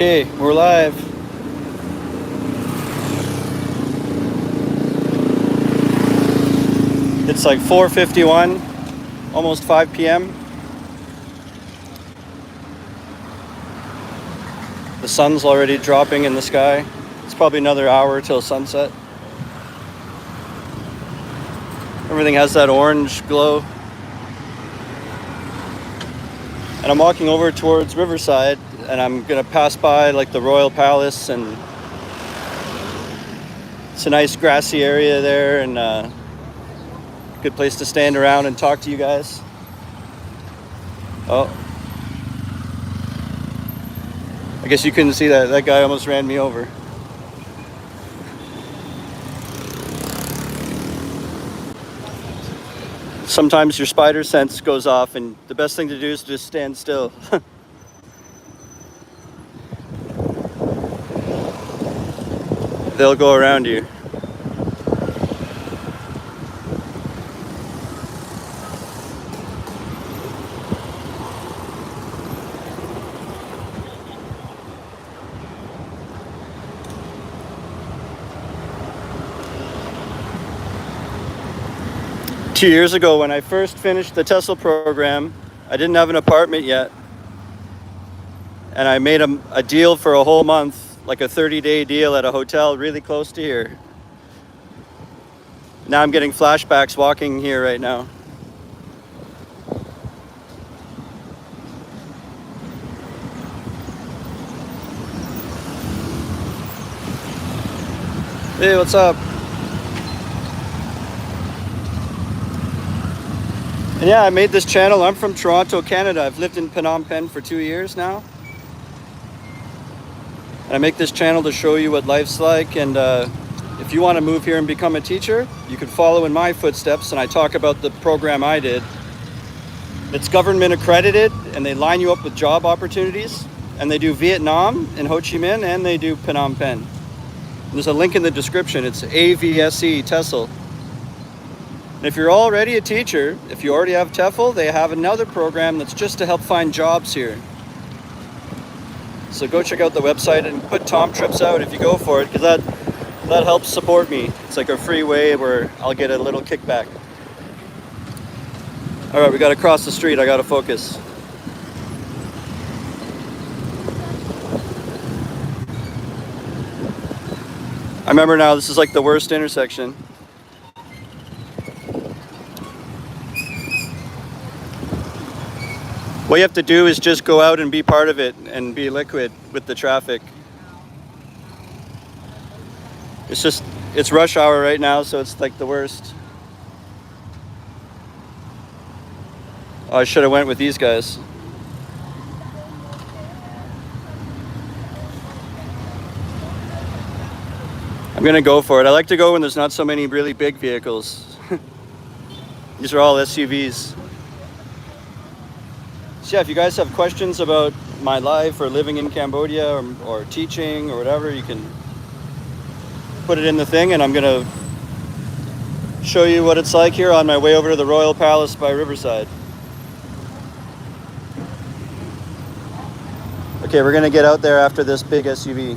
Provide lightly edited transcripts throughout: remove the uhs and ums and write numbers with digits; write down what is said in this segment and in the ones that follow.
Hey, we're live. It's like 4:51, almost 5 p.m. The sun's already dropping in the sky. It's probably another hour till sunset. Everything has that orange glow. And I'm walking over towards Riverside, and I'm gonna pass by like the Royal Palace, and it's a nice grassy area there, and good place to stand around and talk to you guys. Oh, I guess you couldn't see that. That guy almost ran me over. Sometimes your spider sense goes off, and the best thing to do is just stand still. They'll go around you. Two years ago, when I first finished the TESOL program, I didn't have an apartment yet. And I made a deal for a whole month, like a 30-day deal at a hotel really close to here. Now I'm getting flashbacks walking here right now. Hey, what's up? And yeah, I made this channel. I'm from Toronto, Canada. I've lived in Phnom Penh for 2 years now. And I make this channel to show you what life's like. And if you want to move here and become a teacher, you can follow in my footsteps. And I talk about the program I did. It's government accredited, and they line you up with job opportunities. And they do Vietnam and Ho Chi Minh, and they do Phnom Penh. There's a link in the description. It's AVSE TESOL. And if you're already a teacher, if you already have TEFL, they have another program that's just to help find jobs here. So go check out the website and put Tom Trips out if you go for it, because that helps support me. It's like a free way where I'll get a little kickback. All right, we got to cross the street. I got to focus. I remember now, this is like the worst intersection. What you have to do is just go out and be part of it and be liquid with the traffic. It's rush hour right now, so it's like the worst. Oh, I should have went with these guys. I'm gonna go for it. I like to go when there's not so many really big vehicles. These are all SUVs. So yeah, if you guys have questions about my life or living in Cambodia or teaching or whatever, you can put it in the thing, and I'm gonna show you what it's like here on my way over to the Royal Palace by Riverside. Okay, we're gonna get out there after this big SUV.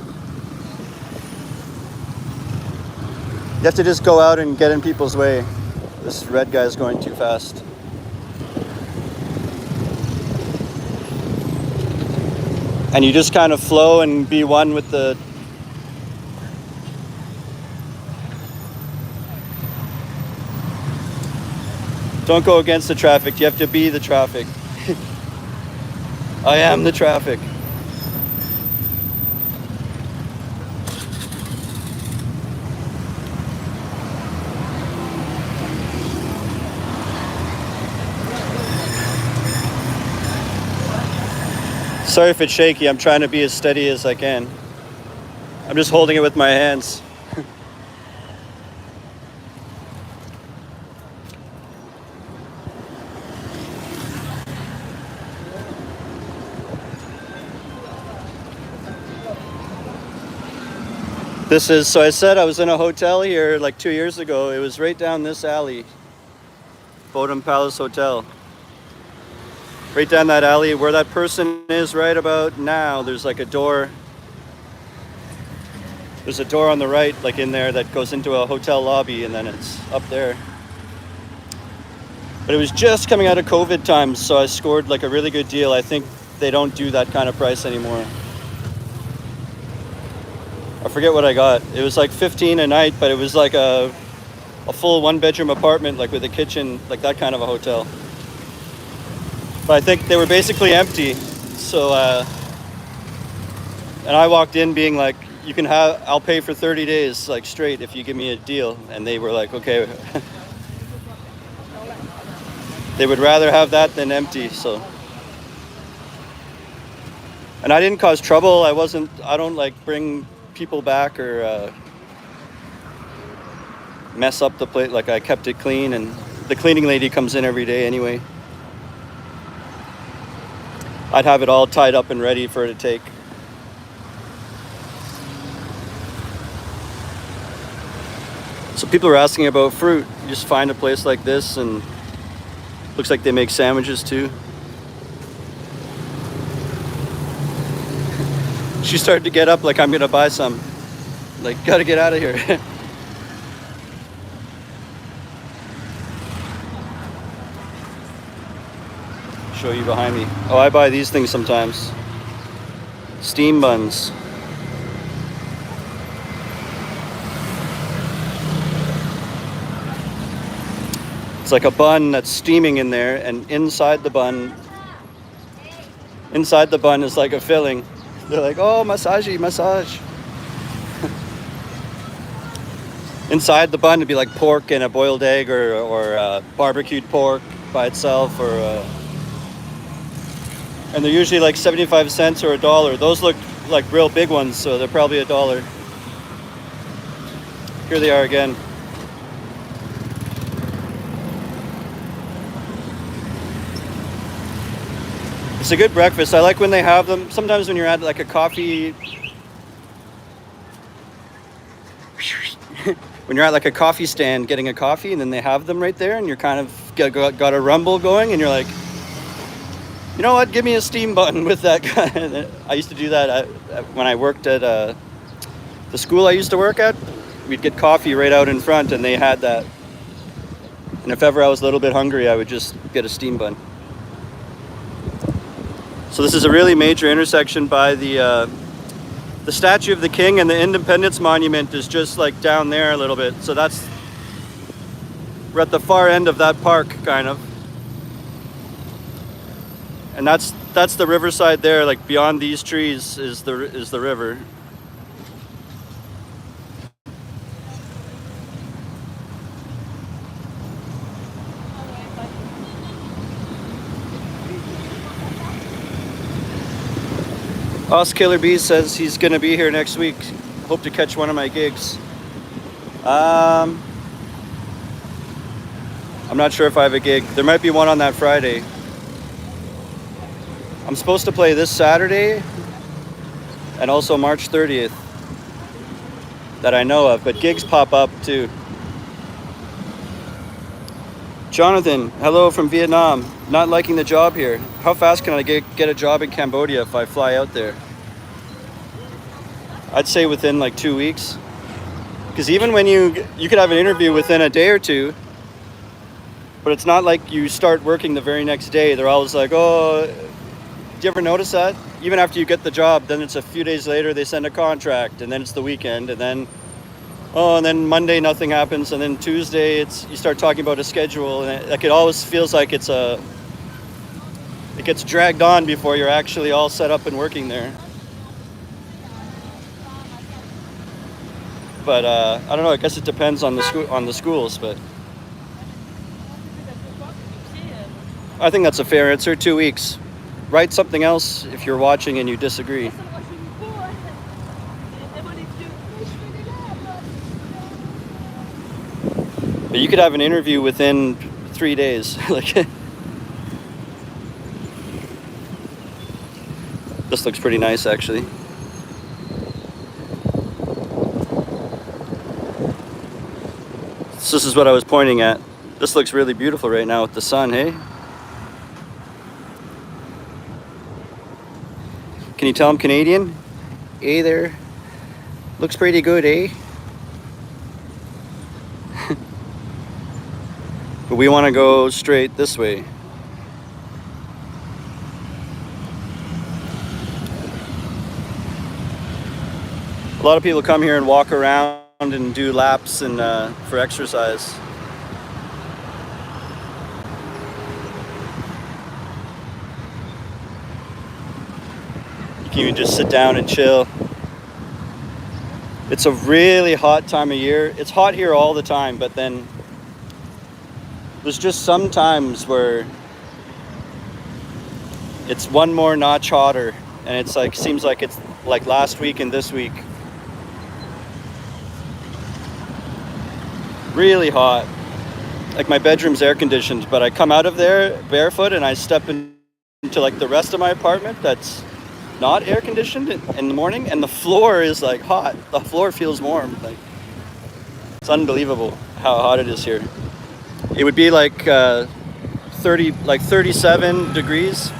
You have to just go out and get in people's way. This red guy's going too fast. And you just kind of flow and be one with the... Don't go against the traffic. You have to be the traffic. I am the traffic. Sorry if it's shaky. I'm trying to be as steady as I can. I'm just holding it with my hands. So I said I was in a hotel here like 2 years ago. It was right down this alley. Phnom Palace Hotel. Right down that alley where that person is right about now, there's like a door There's a door on the right, like in there, that goes into a hotel lobby, and then it's up there. But it was just coming out of COVID times, so I scored like a really good deal. I think they don't do that kind of price anymore. I forget what I got. It was like 15 a night, but it was like a full one-bedroom apartment, like with a kitchen, like that kind of a hotel. But I think they were basically empty. So, and I walked in being like, you can have, I'll pay for 30 days, like straight, if you give me a deal. And they were like, okay. They would rather have that than empty, so. And I didn't cause trouble. I don't like bring people back or mess up the place. Like I kept it clean, and the cleaning lady comes in every day anyway. I'd have it all tied up and ready for her to take. So people are asking about fruit. You just find a place like this, and looks like they make sandwiches too. She started to get up like I'm gonna buy some. Like, gotta get out of here. Show you behind me. Oh, I buy these things sometimes. Steam buns. It's like a bun that's steaming in there, and inside the bun is like a filling. They're like, oh, massage. Inside the bun would be like pork and a boiled egg, or barbecued pork by itself, or and they're usually like 75 cents or $1. Those look like real big ones, so they're probably $1. Here they are again. It's a good breakfast. I like when they have them. Sometimes when you're at like a coffee, when you're at like a coffee stand getting a coffee, and then they have them right there, and you're kind of got a rumble going, and you're like, you know what? Give me a steam bun with that guy. I used to do that when I worked at the school I used to work at. We'd get coffee right out in front, and they had that. And if ever I was a little bit hungry, I would just get a steam bun. So this is a really major intersection by the Statue of the King, and the Independence Monument is just like down there a little bit. So we're at the far end of that park, kind of. And that's the Riverside there. Like beyond these trees is the river. Os Killer Bees says he's gonna be here next week. Hope to catch one of my gigs. I'm not sure if I have a gig. There might be one on that Friday. I'm supposed to play this Saturday and also March 30th that I know of, but gigs pop up too. Jonathan, hello from Vietnam. Not liking the job here. How fast can I get a job in Cambodia if I fly out there? I'd say within like 2 weeks. Because even when you could have an interview within a day or two, but it's not like you start working the very next day. They're always like, oh, do you ever notice that? Even after you get the job, then it's a few days later, they send a contract, and then it's the weekend, and then and then Monday nothing happens, and then Tuesday you start talking about a schedule, and it always feels like it gets dragged on before you're actually all set up and working there. But I don't know. I guess it depends on the schools, but I think that's a fair answer. 2 weeks. Write something else if you're watching and you disagree. But you could have an interview within 3 days. Like, this looks pretty nice, actually. So this is what I was pointing at. This looks really beautiful right now with the sun, hey? Can you tell I'm Canadian? Hey there. Looks pretty good, eh? But we want to go straight this way. A lot of people come here and walk around and do laps and for exercise. You can even just sit down and chill. It's a really hot time of year. It's hot here all the time, but then there's just some times where it's one more notch hotter, and it's like, seems like it's like last week and this week. Really hot. Like my bedroom's air conditioned, but I come out of there barefoot and I step into like the rest of my apartment that's not air conditioned in the morning, and the floor is like hot. The floor feels warm. Like, it's unbelievable how hot it is here. It would be like 37 degrees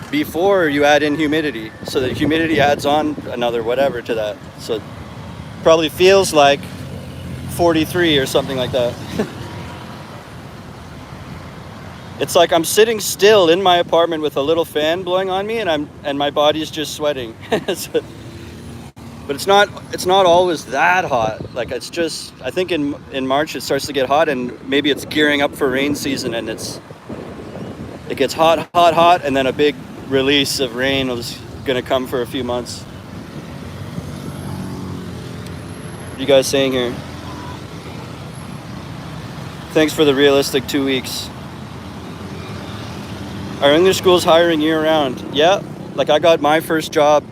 before you add in humidity. So the humidity adds on another whatever to that. So it probably feels like 43 or something like that. It's like I'm sitting still in my apartment with a little fan blowing on me, and my body's just sweating. But it's not always that hot. Like, it's just, I think in March it starts to get hot, and maybe it's gearing up for rain season, and it gets hot, and then a big release of rain is gonna come for a few months. What are you guys saying here? Thanks for the realistic 2 weeks. Our English school's hiring year-round. Yeah, like I got my first job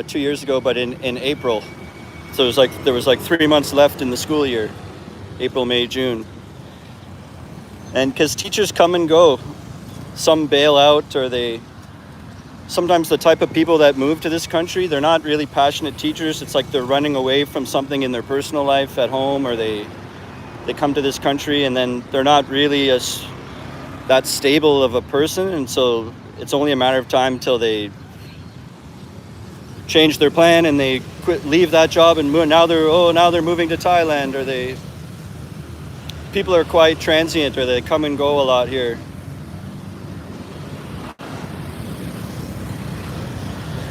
2 years ago, but in April. So there was like 3 months left in the school year. April, May, June. And because teachers come and go, some bail out, or sometimes the type of people that move to this country, they're not really passionate teachers. It's like they're running away from something in their personal life at home, or they come to this country and then they're not really that stable of a person, and so it's only a matter of time till they change their plan and they leave that job and move. Now they're moving to Thailand, or people are quite transient, or they come and go a lot here.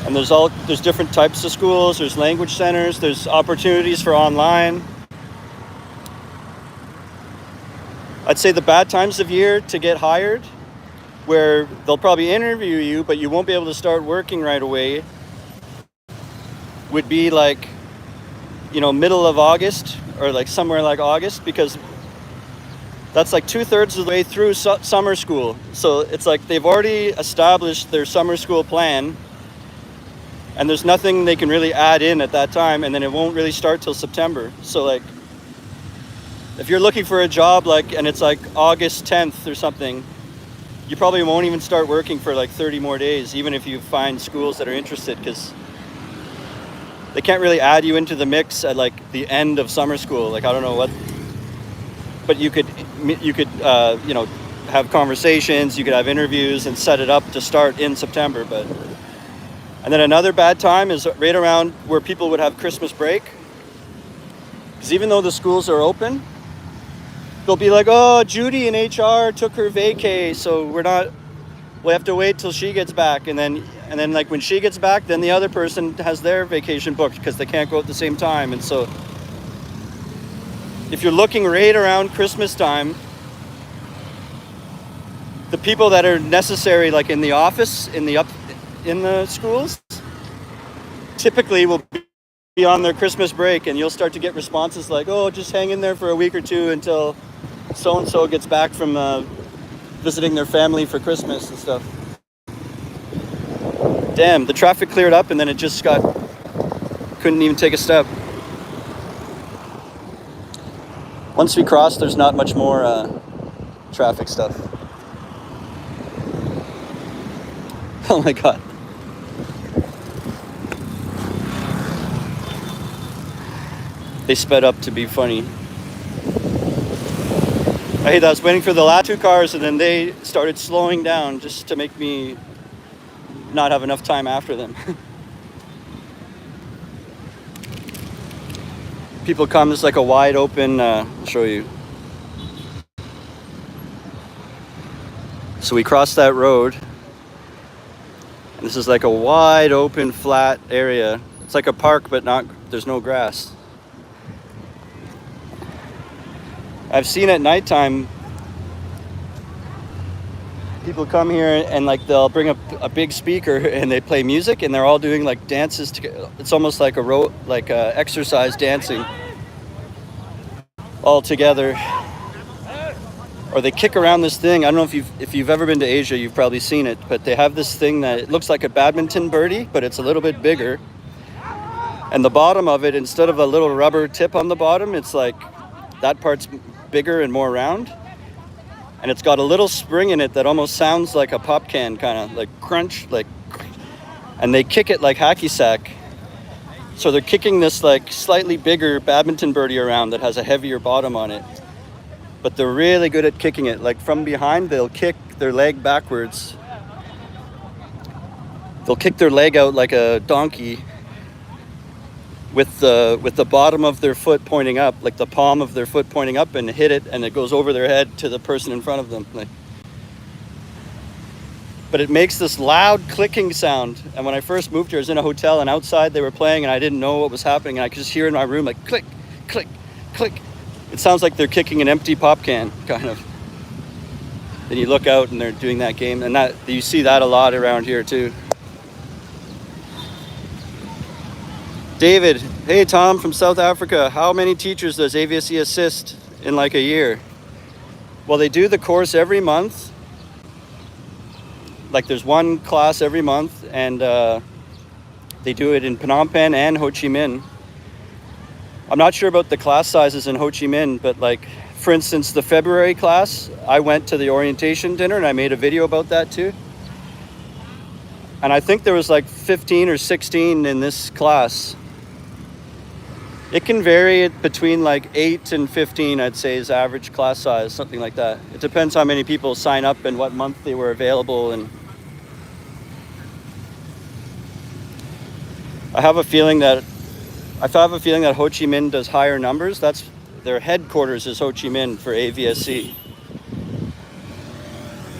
And there's different types of schools. There's language centers. There's opportunities for online. I'd say the bad times of year to get hired, where they'll probably interview you, but you won't be able to start working right away, would be like, middle of August, or like somewhere like August, because that's like 2/3 of the way through summer school. So it's like they've already established their summer school plan, and there's nothing they can really add in at that time, and then it won't really start till September. So like, if you're looking for a job, and it's like August 10th or something, you probably won't even start working for like 30 more days, even if you find schools that are interested, because they can't really add you into the mix at like the end of summer school. Like, I don't know what, but you could have conversations, you could have interviews and set it up to start in September. And then another bad time is right around where people would have Christmas break, because even though the schools are open, they'll be like, oh, Judy in HR took her vacay, so we have to wait till she gets back. And then like when she gets back, then the other person has their vacation booked because they can't go at the same time. And so if you're looking right around Christmas time, the people that are necessary, like in the office, in the schools, typically will be on their Christmas break, and you'll start to get responses like, oh, just hang in there for a week or two until so-and-so gets back from visiting their family for Christmas and stuff. Damn, the traffic cleared up and then it just couldn't even take a step. Once we cross, there's not much more traffic stuff. Oh my God. They sped up to be funny. I was waiting for the last two cars, and then they started slowing down just to make me not have enough time after them. people come. It's like a wide open, I'll show you. So we crossed that road. And this is like a wide open flat area. It's like a park, but there's no grass. I've seen at nighttime, people come here and like they'll bring a big speaker and they play music and they're all doing like dances together. It's almost like exercise dancing all together. Or they kick around this thing. I don't know if you've ever been to Asia, you've probably seen it, but they have this thing that it looks like a badminton birdie, but it's a little bit bigger. And the bottom of it, instead of a little rubber tip on the bottom, it's like that part's bigger and more round. And it's got a little spring in it that almost sounds like a pop can, kind of like crunch, and they kick it like hacky sack. So they're kicking this like slightly bigger badminton birdie around that has a heavier bottom on it. But they're really good at kicking it. Like from behind, they'll kick their leg backwards. They'll kick their leg out like a donkey with the bottom of their foot pointing up, like the palm of their foot pointing up, and hit it, and it goes over their head to the person in front of them. But it makes this loud clicking sound. And when I first moved here, I was in a hotel, and outside they were playing, and I didn't know what was happening. And I could just hear in my room like click, click, click. It sounds like they're kicking an empty pop can, kind of. Then you look out and they're doing that game, and that you see that a lot around here too. David, hey Tom from South Africa. How many teachers does AVSE assist in like a year? Well, they do the course every month. Like there's one class every month, and they do it in Phnom Penh and Ho Chi Minh. I'm not sure about the class sizes in Ho Chi Minh, but like, for instance, the February class, I went to the orientation dinner and I made a video about that too. And I think there was like 15 or 16 in this class. It can vary between like 8 and 15, I'd say, is average class size, something like that. It depends how many people sign up and what month they were available. And I have a feeling that Ho Chi Minh does higher numbers. That's their headquarters is Ho Chi Minh for AVSE.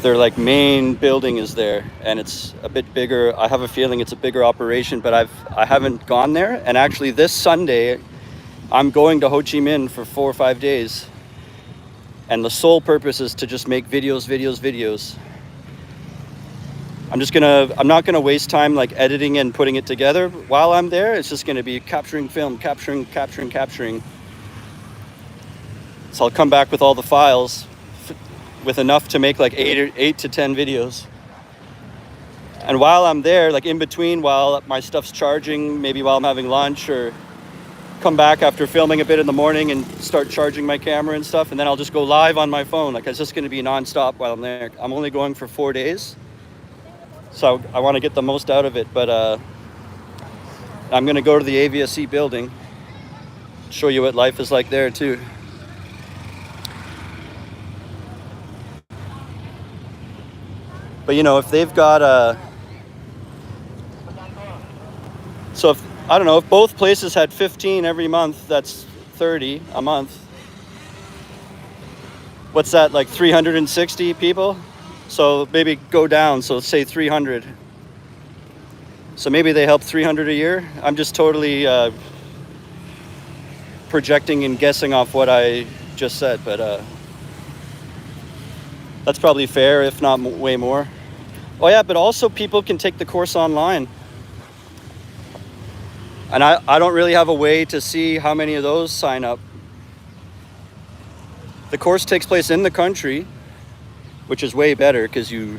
Their like main building is there, and it's a bit bigger. I have a feeling it's a bigger operation, but I haven't gone there. And actually, this Sunday, I'm going to Ho Chi Minh for 4 or 5 days, and the sole purpose is to just make videos. I'm not gonna waste time like editing and putting it together while I'm there. It's just gonna be capturing film, capturing. So I'll come back with all the files with enough to make like 8 to 10 videos. And while I'm there, like in between, while my stuff's charging, maybe while I'm having lunch, or come back after filming a bit in the morning and start charging my camera and stuff, and then I'll just go live on my phone. Like it's just gonna be nonstop while I'm there. I'm only going for 4 days. So I want to get the most out of it, but I'm going to go to the AVSE building, show you what life is like there too. But you know, if they've got if both places had 15 every month, that's 30 a month. What's that, like 360 people? So maybe go down, so say 300. So maybe they help 300 a year. I'm just totally projecting and guessing off what I just said, but that's probably fair, if not way more. Oh yeah, but also people can take the course online. And I don't really have a way to see how many of those sign up. The course takes place in the country, which is way better because you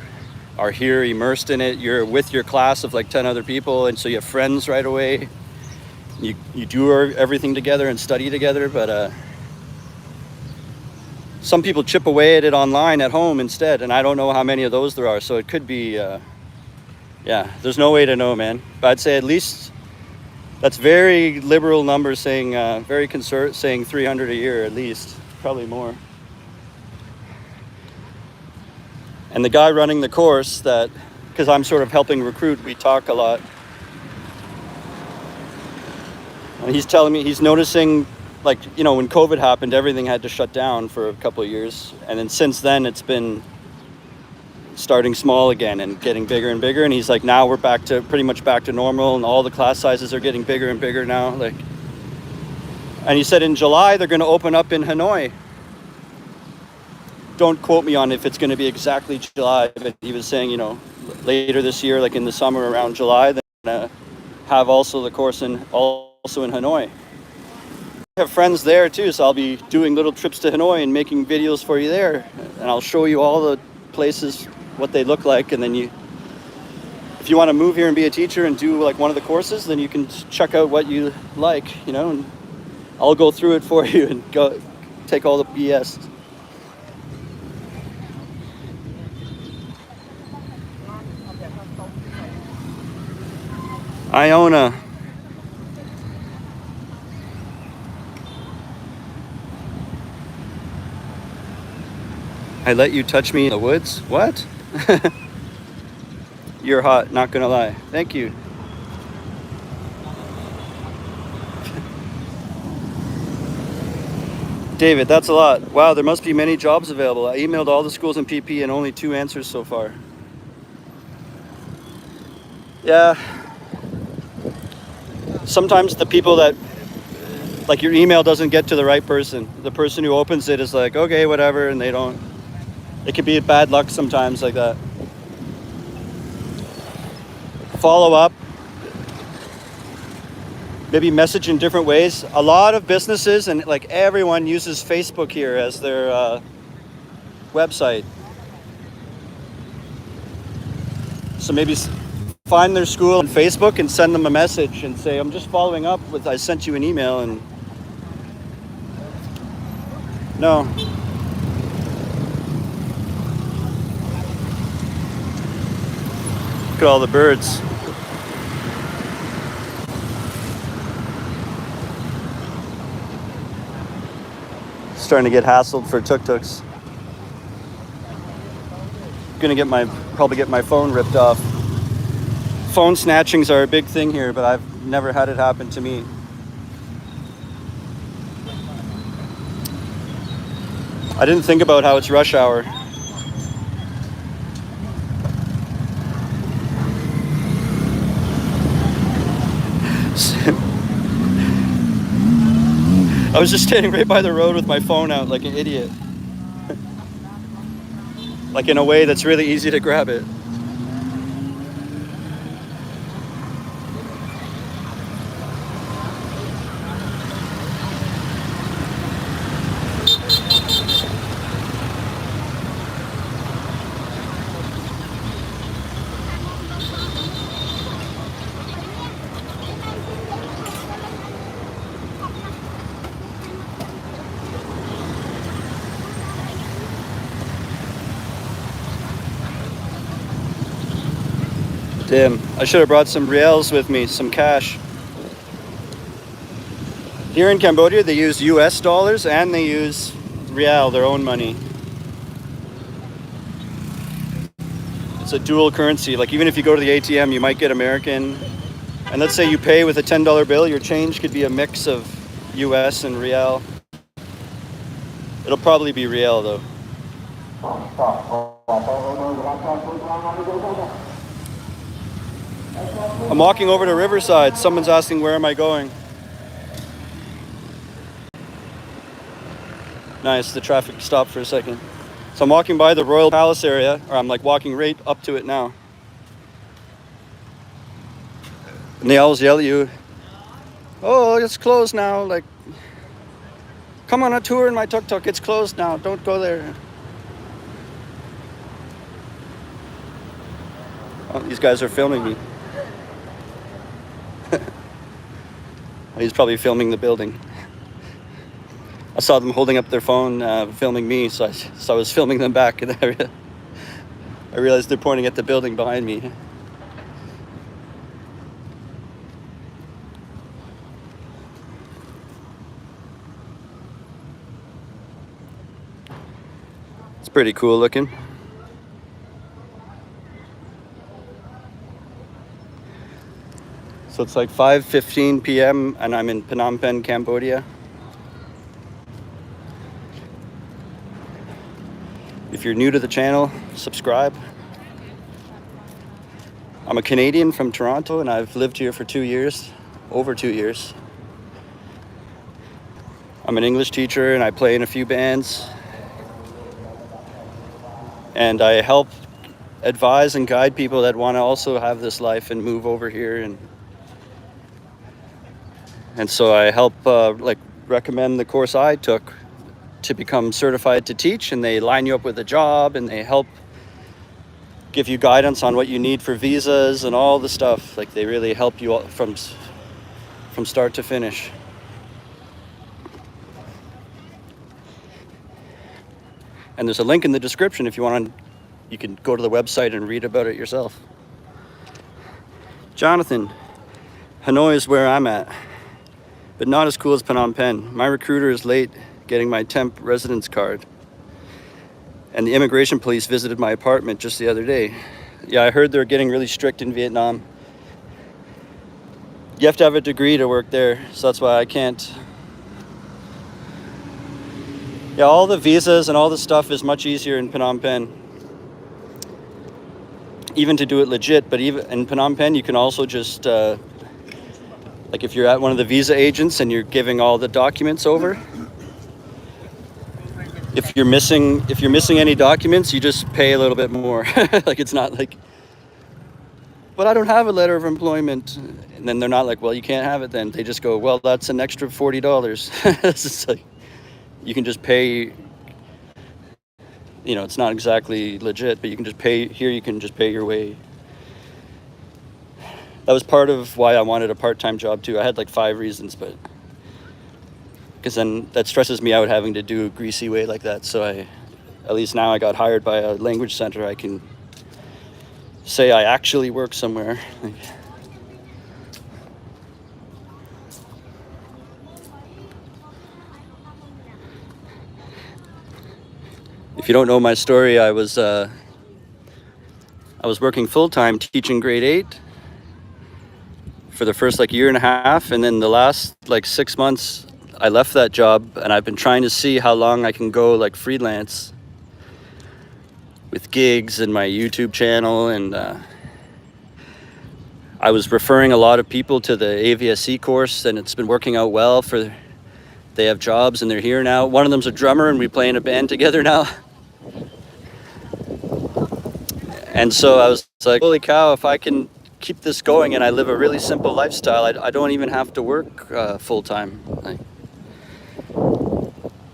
are here immersed in it. You're with your class of like 10 other people, and so you have friends right away. You do everything together and study together, but some people chip away at it online at home instead, and I don't know how many of those there are, so it could be, yeah, there's no way to know, man. But I'd say at least, that's very liberal numbers saying, saying 300 a year at least, probably more. And the guy running the course, because I'm sort of helping recruit, we talk a lot. And he's telling me he's noticing like, you know, when COVID happened, everything had to shut down for a couple of years. And then since then, it's been starting small again and getting bigger and bigger. And he's like, now we're back to pretty much back to normal, and all the class sizes are getting bigger and bigger now. Like, and he said in July, they're going to open up in Hanoi. Don't quote me on if it's going to be exactly July, but he was saying, you know, later this year, like in the summer around July, they're going to have also the course also in Hanoi. I have friends there too, so I'll be doing little trips to Hanoi and making videos for you there, and I'll show you all the places, what they look like, and then if you want to move here and be a teacher and do like one of the courses, then you can check out what you like, you know, and I'll go through it for you and go take all the BS. Iona. I let you touch me in the woods? What? You're hot, not gonna lie. Thank you. David, that's a lot. Wow, there must be many jobs available. I emailed all the schools in PP and only 2 answers so far. Yeah. Sometimes the people that, like, your email doesn't get to the right person. The person who opens it is like, okay, whatever, and they don't. It can be bad luck sometimes like that. Follow up. Maybe message in different ways. A lot of businesses and like everyone uses Facebook here as their website. So maybe find their school on Facebook and send them a message and say, I'm just following up with, I sent you an email. And no. Look at all the birds. Starting to get hassled for tuk-tuks. Gonna probably get my phone ripped off. Phone snatchings are a big thing here, but I've never had it happen to me. I didn't think about how it's rush hour. I was just standing right by the road with my phone out like an idiot. Like in a way that's really easy to grab it. Damn, I should have brought some reals with me, some cash. Here in Cambodia, they use US dollars and they use real, their own money. It's a dual currency. Like even if you go to the ATM, you might get American. And let's say you pay with a $10 bill, your change could be a mix of US and real. It'll probably be real though. I'm walking over to Riverside. Someone's asking where am I going? Nice, the traffic stopped for a second. So I'm walking by the Royal Palace area, or I'm like walking right up to it now. And they always yell at you, oh, it's closed now. Like, come on a tour in my tuk-tuk, it's closed now, don't go there. Oh, these guys are filming me. He's probably filming the building. I saw them holding up their phone, filming me, so I was filming them back, and I realized they're pointing at the building behind me. It's pretty cool looking. So it's like 5:15 p.m. and I'm in Phnom Penh, Cambodia. If you're new to the channel, subscribe. I'm a Canadian from Toronto, and I've lived here for 2 years, over 2 years. I'm an English teacher, and I play in a few bands. And I help advise and guide people that want to also have this life and move over here. And so I help recommend the course I took to become certified to teach, and they line you up with a job, and they help give you guidance on what you need for visas and all the stuff. Like, they really help you from start to finish. And there's a link in the description if you want to, you can go to the website and read about it yourself. Jonathan, Hanoi is where I'm at, but not as cool as Phnom Penh. My recruiter is late getting my temp residence card, and the immigration police visited my apartment just the other day. Yeah, I heard they're getting really strict in Vietnam. You have to have a degree to work there, so that's why I can't. Yeah, all the visas and all the stuff is much easier in Phnom Penh, even to do it legit. But even in Phnom Penh, you can also just like, if you're at one of the visa agents and you're giving all the documents over, if you're missing any documents, you just pay a little bit more. Like, it's not like, but I don't have a letter of employment, and then they're not like, well, you can't have it then. They just go, well, that's an extra $40. It's like, you can just pay, you know, it's not exactly legit, but you can just pay here. You can just pay your way. That was part of why I wanted a part-time job too. I had like 5 reasons, but because then that stresses me out having to do a greasy way like that. So at least now I got hired by a language center. I can say I actually work somewhere. If you don't know my story, I was working full-time teaching grade 8 for the first year and a half, and then the last 6 months I left that job, and I've been trying to see how long I can go freelance with gigs and my YouTube channel, and I was referring a lot of people to the AVSE course, and it's been working out well. They have jobs and they're here now. One of them's a drummer, and we play in a band together now. And so I was like, holy cow, if I can keep this going and I live a really simple lifestyle, I don't even have to work full-time.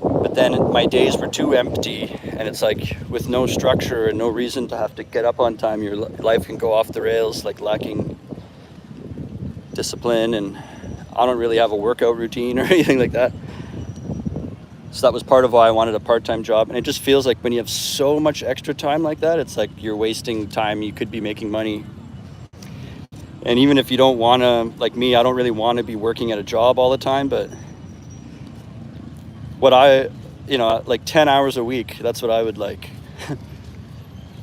But then my days were too empty, and it's like, with no structure and no reason to have to get up on time, your life can go off the rails, lacking discipline, and I don't really have a workout routine or anything like that. So that was part of why I wanted a part-time job. And it just feels like when you have so much extra time like that, it's like you're wasting time. You could be making money. And even if you don't want to, like me, I don't really want to be working at a job all the time, but what 10 hours a week, that's what I would like.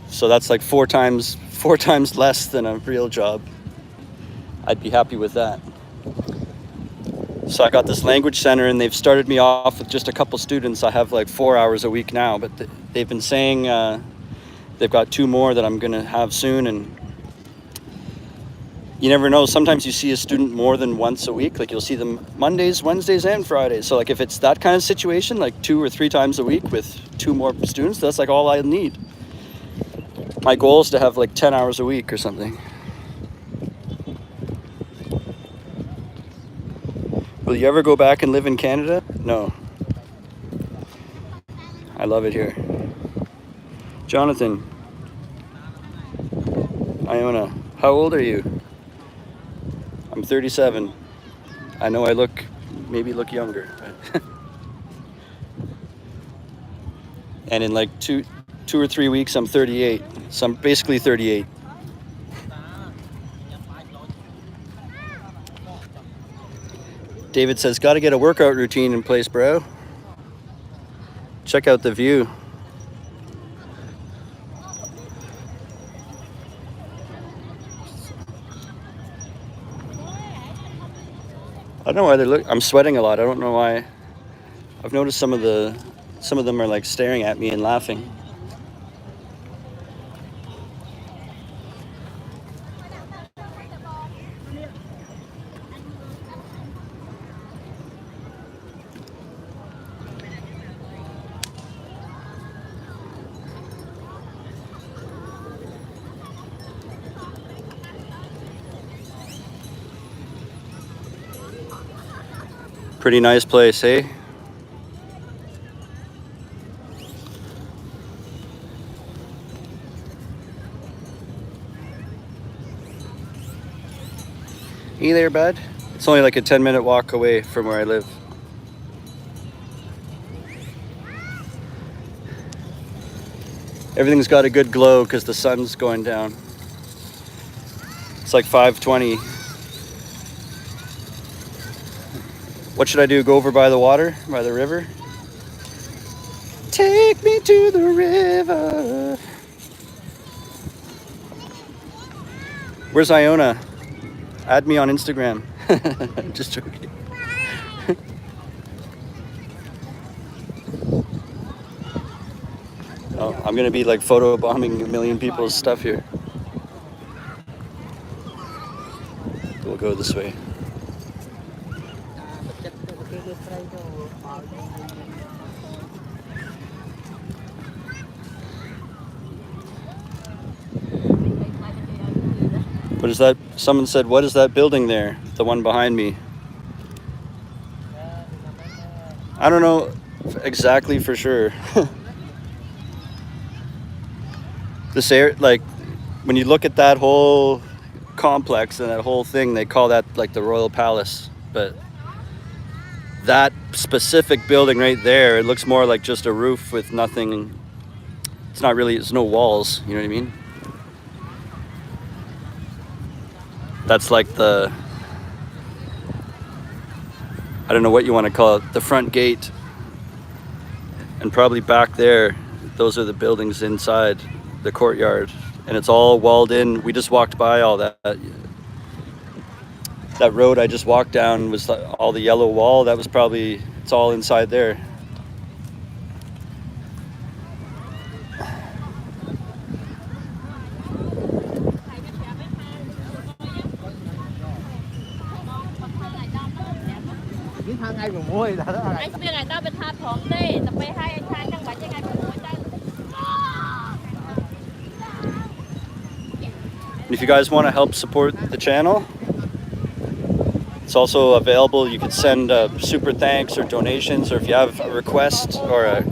So that's like four times less than a real job. I'd be happy with that. So I got this language center, and they've started me off with just a couple students. I have 4 hours a week now, but they've been saying they've got 2 more that I'm gonna have soon. And you never know, sometimes you see a student more than once a week. You'll see them Mondays, Wednesdays, and Fridays. So if it's that kind of situation, 2 or 3 times a week with 2 more students, that's all I need. My goal is to have 10 hours a week or something. Will you ever go back and live in Canada? No. I love it here. Jonathan, Iona, how old are you? I'm 37. I know I maybe look younger. And in 2 or 3 weeks, I'm 38. So I'm basically 38. David says, gotta get a workout routine in place, bro. Check out the view. I don't know why I'm sweating a lot. I don't know why. I've noticed some of them are staring at me and laughing. Pretty nice place, eh? Hey there, bud. It's only like a 10-minute walk away from where I live. Everything's got a good glow because the sun's going down. It's like 5:20. What should I do? Go over by the water? By the river? Take me to the river. Where's Iona? Add me on Instagram. Just joking. Oh, I'm gonna be like photo bombing a million people's stuff here. We'll go this way. What is that? Someone said, what is that building there? The one behind me. I don't know exactly for sure. This air, like, when you look at that whole complex and that whole thing, they call that like the Royal Palace. But that specific building right there, it looks more like just a roof with nothing. It's not really, it's no walls, you know what I mean? That's like the, I don't know what you want to call it, the front gate. And probably back there, those are the buildings inside the courtyard. And it's all walled in. We just walked by all that. That road I just walked down was all the yellow wall. That was probably, it's all inside there. If you guys want to help support the channel, it's also available. You could send super thanks or donations, or if you have a request or a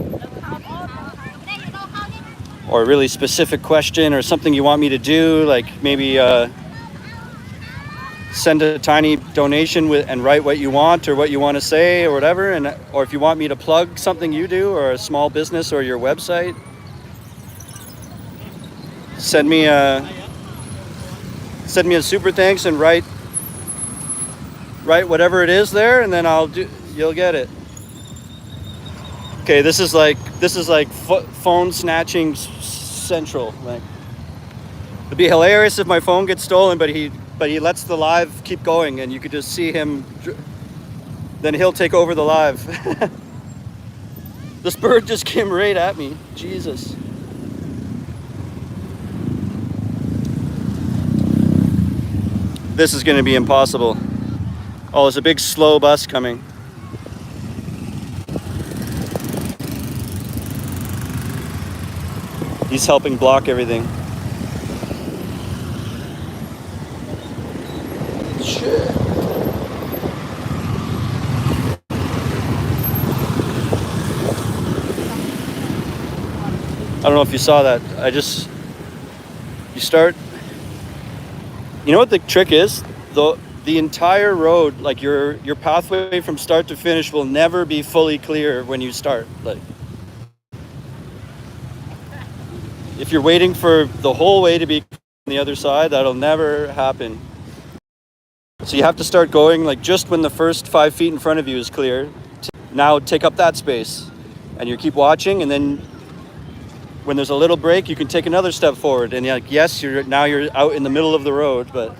really specific question or something you want me to do, like maybe send a tiny donation and write what you want or what you want to say or whatever, or if you want me to plug something you do or a small business or your website, send me a super thanks and write whatever it is there, and then you'll get it. Okay, this is like phone snatching central. Like, it'd be hilarious if my phone gets stolen, but he lets the live keep going, and you could just see him. Then he'll take over the live. This bird just came right at me. Jesus. This is going to be impossible. Oh, there's a big slow bus coming. He's helping block everything. Shit. I don't know if you saw that. You know what the trick is? The entire road, like your pathway from start to finish will never be fully clear when you start. Like, if you're waiting for the whole way to be on the other side, that'll never happen. So you have to start going like just when the first 5 feet in front of you is clear. Now take up that space, and you keep watching, and then when there's a little break, you can take another step forward, and you're like, yes, you're out in the middle of the road, but.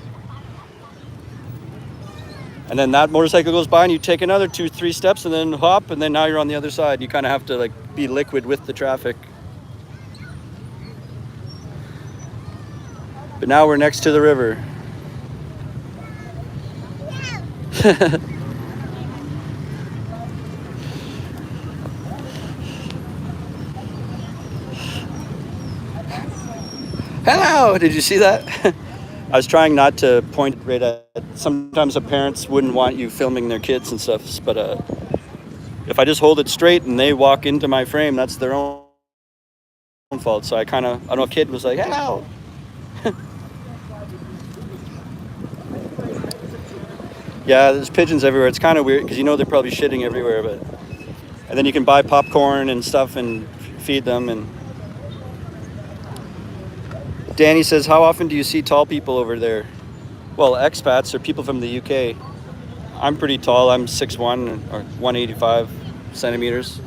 And then that motorcycle goes by and you take another 2-3 steps and then hop, and then now you're on the other side. You kind of have to like be liquid with the traffic. But now we're next to the river. Hello, did you see that? I was trying not to point right at. Sometimes the parents wouldn't want you filming their kids and stuff, but if I just hold it straight and they walk into my frame, that's their own fault. So I don't know, a kid was like, "Ow!" Yeah, there's pigeons everywhere. It's kind of weird because they're probably shitting everywhere, and then you can buy popcorn and stuff and feed them. And Danny says, "How often do you see tall people over there?" Well, expats or people from the UK. I'm pretty tall. I'm 6'1" or 185 centimeters.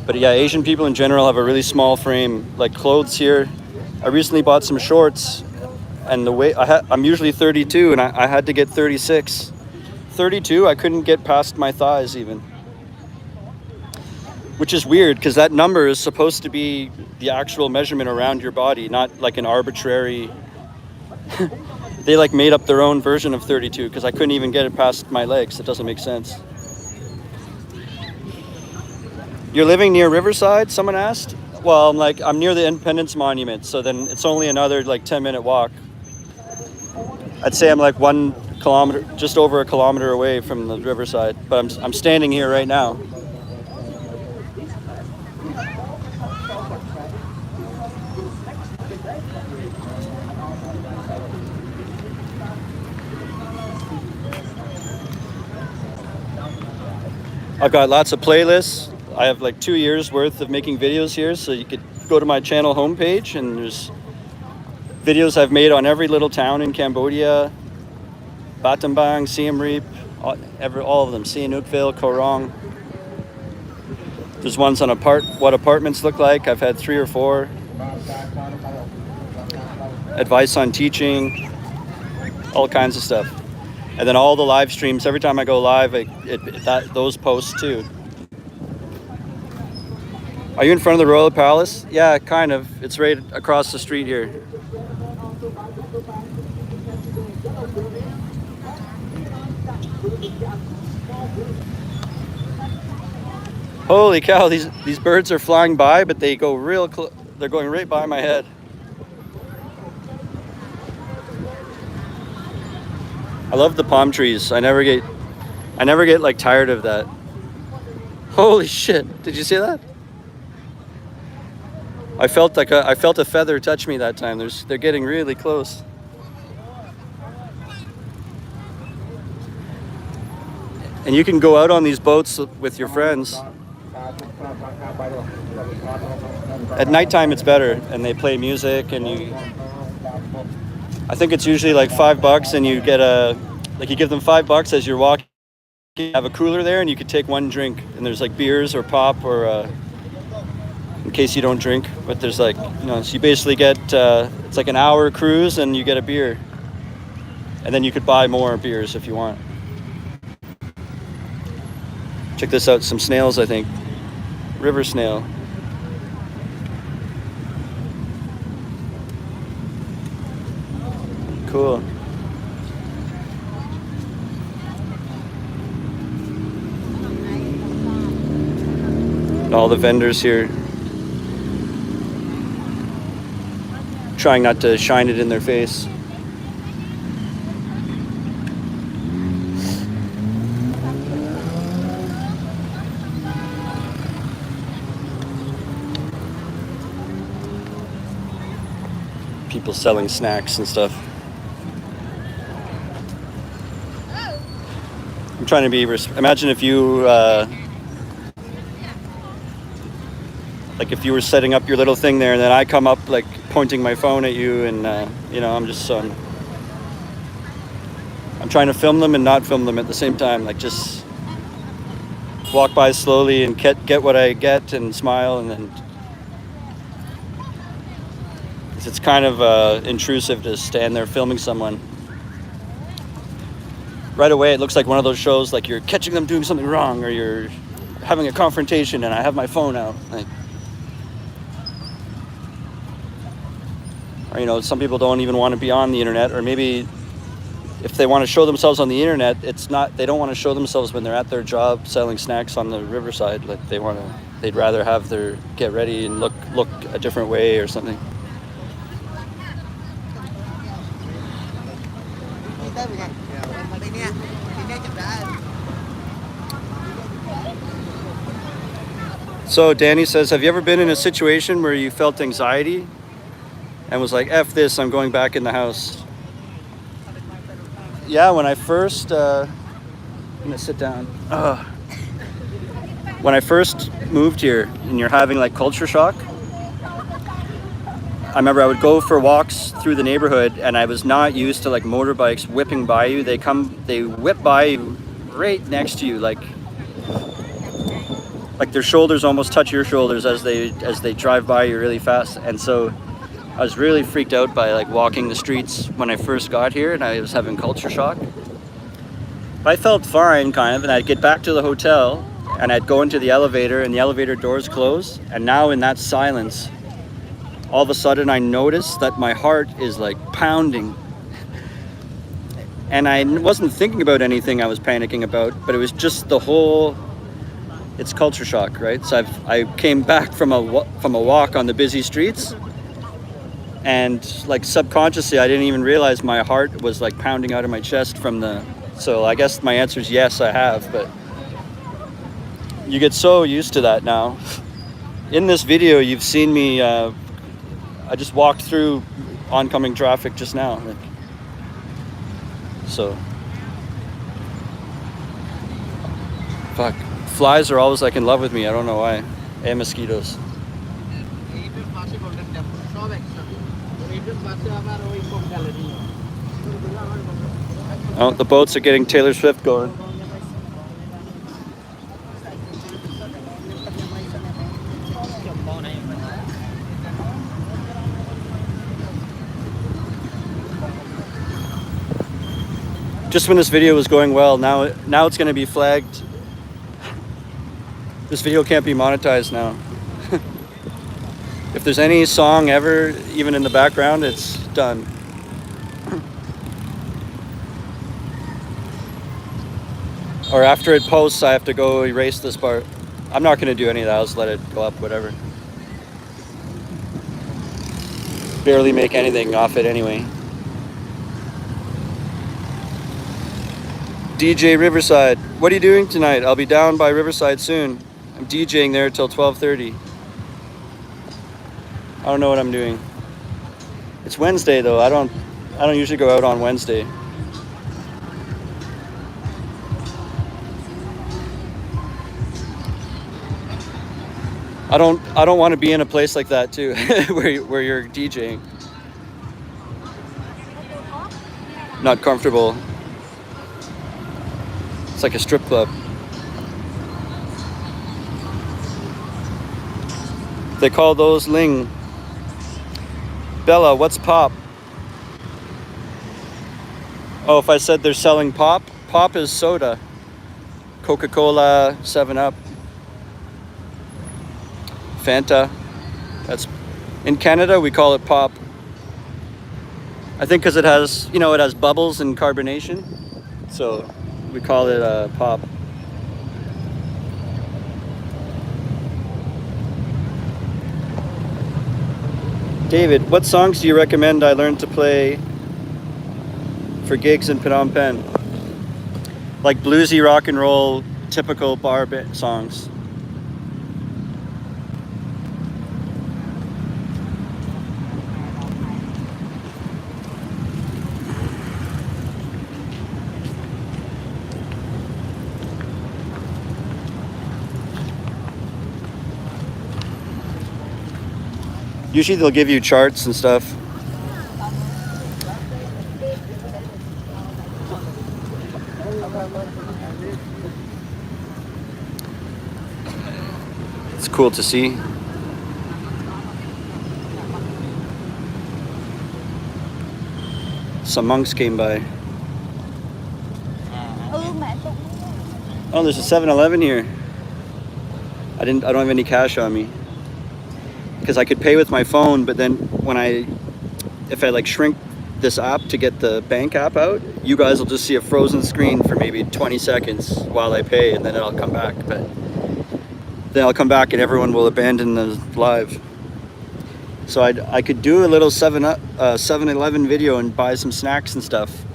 But yeah, Asian people in general have a really small frame. Like clothes here, I recently bought some shorts, and the weight I'm usually 32, and I had to get 36. 32, I couldn't get past my thighs even, which is weird because that number is supposed to be the actual measurement around your body, not like an arbitrary. They like made up their own version of 32 because I couldn't even get it past my legs. It doesn't make sense. You're living near Riverside? Someone asked. Well, I'm near the Independence Monument, so then it's only another 10-minute walk. I'd say I'm 1 kilometer, just over a kilometer away from the Riverside, but I'm standing here right now. I've got lots of playlists. I have 2 years worth of making videos here, so you could go to my channel homepage and there's videos I've made on every little town in Cambodia, Battambang, Siem Reap, all of them, Sihanoukville, Koh Rong. There's ones on what apartments look like. I've had 3 or 4. Advice on teaching, all kinds of stuff. And then all the live streams, every time I go live, those posts too. Are you in front of the Royal Palace? Yeah, kind of. It's right across the street here. Holy cow, these birds are flying by, but they go real close. They're going right by my head. I love the palm trees. I never get tired of that. Holy shit. Did you see that? I felt a feather touch me that time. They're getting really close. And you can go out on these boats with your friends. At nighttime it's better, and they play music, and I think it's usually $5, and you get you give them $5 as you're walking. You have a cooler there, and you could take one drink, and there's beers or pop or in case you don't drink, but there's so you basically get it's an hour cruise, and you get a beer, and then you could buy more beers if you want. Check this out, some snails, I think. River snail. Cool. And all the vendors here, trying not to shine it in their face. People selling snacks and stuff. I'm trying to be, imagine if you, if you were setting up your little thing there and then I come up pointing my phone at you and, I'm just, I'm trying to film them and not film them at the same time. Just walk by slowly and get what I get and smile, and then it's kind of intrusive to stand there filming someone. Right away, it looks like one of those shows you're catching them doing something wrong, or you're having a confrontation and I have my phone out. Or some people don't even want to be on the internet, or maybe if they want to show themselves on the internet, they don't want to show themselves when they're at their job selling snacks on the Riverside. They'd rather have their get ready and look a different way or something. So Danny says, have you ever been in a situation where you felt anxiety and was like, F this, I'm going back in the house? Yeah, when I first, I'm gonna sit down. When I first moved here and you're having like culture shock, I remember I would go for walks through the neighborhood and I was not used to like motorbikes whipping by you. They whip by you right next to you, like their shoulders almost touch your shoulders as they drive by you really fast. And so I was really freaked out by like walking the streets when I first got here and I was having culture shock. But I felt fine kind of, and I'd get back to the hotel and I'd go into the elevator and the elevator doors close, and now in that silence, all of a sudden I noticed that my heart is like pounding. And I wasn't thinking about anything I was panicking about, but it was just it's culture shock, right? So I came back from a walk on the busy streets, and like subconsciously I didn't even realize my heart was like pounding out of my chest so I guess my answer is yes, I have, but you get so used to that now. In this video you've seen me, I just walked through oncoming traffic just now. So, fuck. Flies are always like in love with me. I don't know why. And mosquitoes. Oh, the boats are getting Taylor Swift going. Just when this video was going well, now it's going to be flagged. This video can't be monetized now. If there's any song ever, even in the background, it's done. Or after it posts, I have to go erase this part. I'm not going to do any of that. I'll just let it go up, whatever. Barely make anything off it anyway. DJ Riverside. What are you doing tonight? I'll be down by Riverside soon. I'm DJing there till 12:30. I don't know what I'm doing. It's Wednesday though. I don't usually go out on Wednesday. I don't want to be in a place like that too, where you're DJing. Not comfortable. It's like a strip club. They call those Ling. Bella, what's pop? Oh, if I said they're selling pop? Pop is soda. Coca-Cola, 7-Up. Fanta. That's in Canada we call it pop. I think because it has bubbles and carbonation, so we call it pop. David, what songs do you recommend I learn to play for gigs in Phnom Penh? Like bluesy rock and roll, typical bar songs. Usually they'll give you charts and stuff. It's cool to see. Some monks came by. Oh, there's a 7-Eleven here. I don't have any cash on me. Because I could pay with my phone, but then if I like shrink this app to get the bank app out, you guys will just see a frozen screen for maybe 20 seconds while I pay, and then it'll come back. But then I'll come back and everyone will abandon the live. So I could do a little 7-Eleven video and buy some snacks and stuff.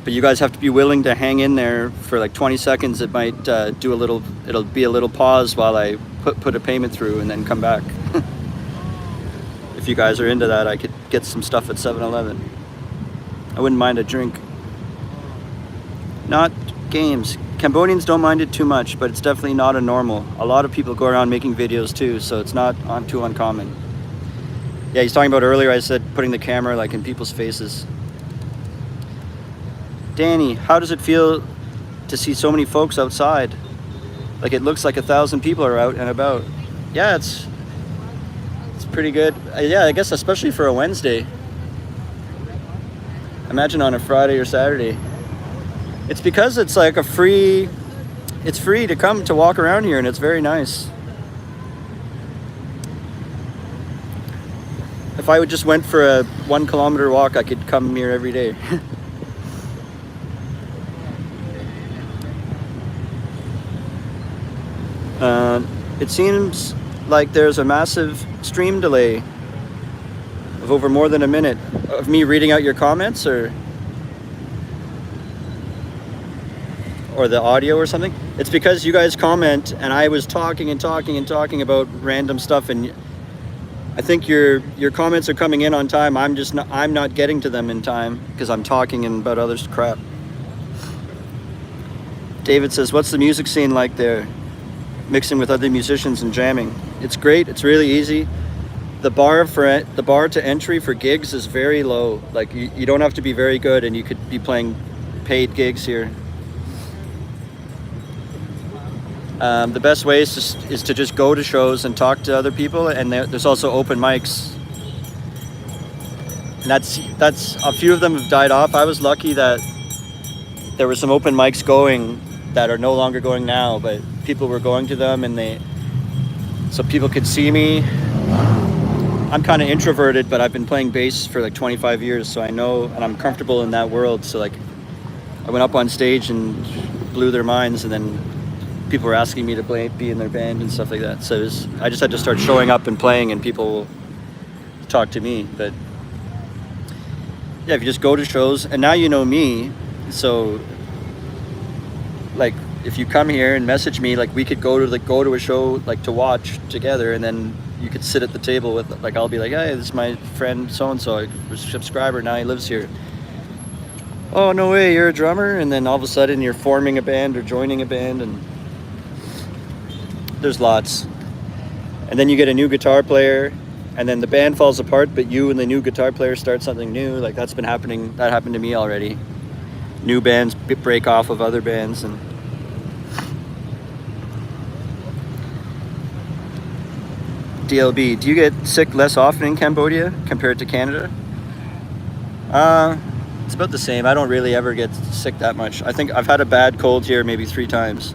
But you guys have to be willing to hang in there for like 20 seconds. It might it'll be a little pause while I put a payment through and then come back. If you guys are into that, I could get some stuff at 7-Eleven. I wouldn't mind a drink. Not games. Cambodians don't mind it too much, but it's definitely not a normal. A lot of people go around making videos too, so it's not too uncommon. Yeah, he's talking about earlier, I said putting the camera like in people's faces. Danny, how does it feel to see so many folks outside? Like it looks like 1,000 people are out and about. Yeah, it's pretty good. Yeah, I guess especially for a Wednesday. Imagine on a Friday or Saturday. It's because it's like it's free to come to walk around here, and it's very nice. If I just went for a 1 kilometer walk, I could come here every day. It seems like there's a massive stream delay of over more than a minute of me reading out your comments or the audio or something. It's because you guys comment and I was talking about random stuff, and I think your comments are coming in on time. I'm not getting to them in time because I'm talking about other crap. David says, what's the music scene like there? Mixing with other musicians and jamming. It's great. It's really easy. The bar to entry for gigs is very low. Like you don't have to be very good, and you could be playing paid gigs here. The best way is to just go to shows and talk to other people, and there's also open mics. And that's a few of them have died off. I was lucky that there were some open mics going that are no longer going now, but people were going to them, and so people could see me. I'm kind of introverted, but I've been playing bass for like 25 years, so I know, and I'm comfortable in that world. So like, I went up on stage and blew their minds, and then people were asking me to be in their band and stuff like that. So I just had to start showing up and playing, and people talk to me. But yeah, if you just go to shows, and now you know me, so like if you come here and message me, like we could go to a show like to watch together, and then you could sit at the table with, like, I'll be like, hey, this is my friend so and so, a subscriber, now he lives here. Oh, no way, you're a drummer? And then all of a sudden you're forming a band or joining a band, and there's lots. And then you get a new guitar player, and then the band falls apart, but you and the new guitar player start something new. Like that's been happening. That happened to me already. New bands break off of other bands. And DLB, do you get sick less often in Cambodia compared to Canada? It's about the same. I don't really ever get sick that much. I think I've had a bad cold here maybe 3 times.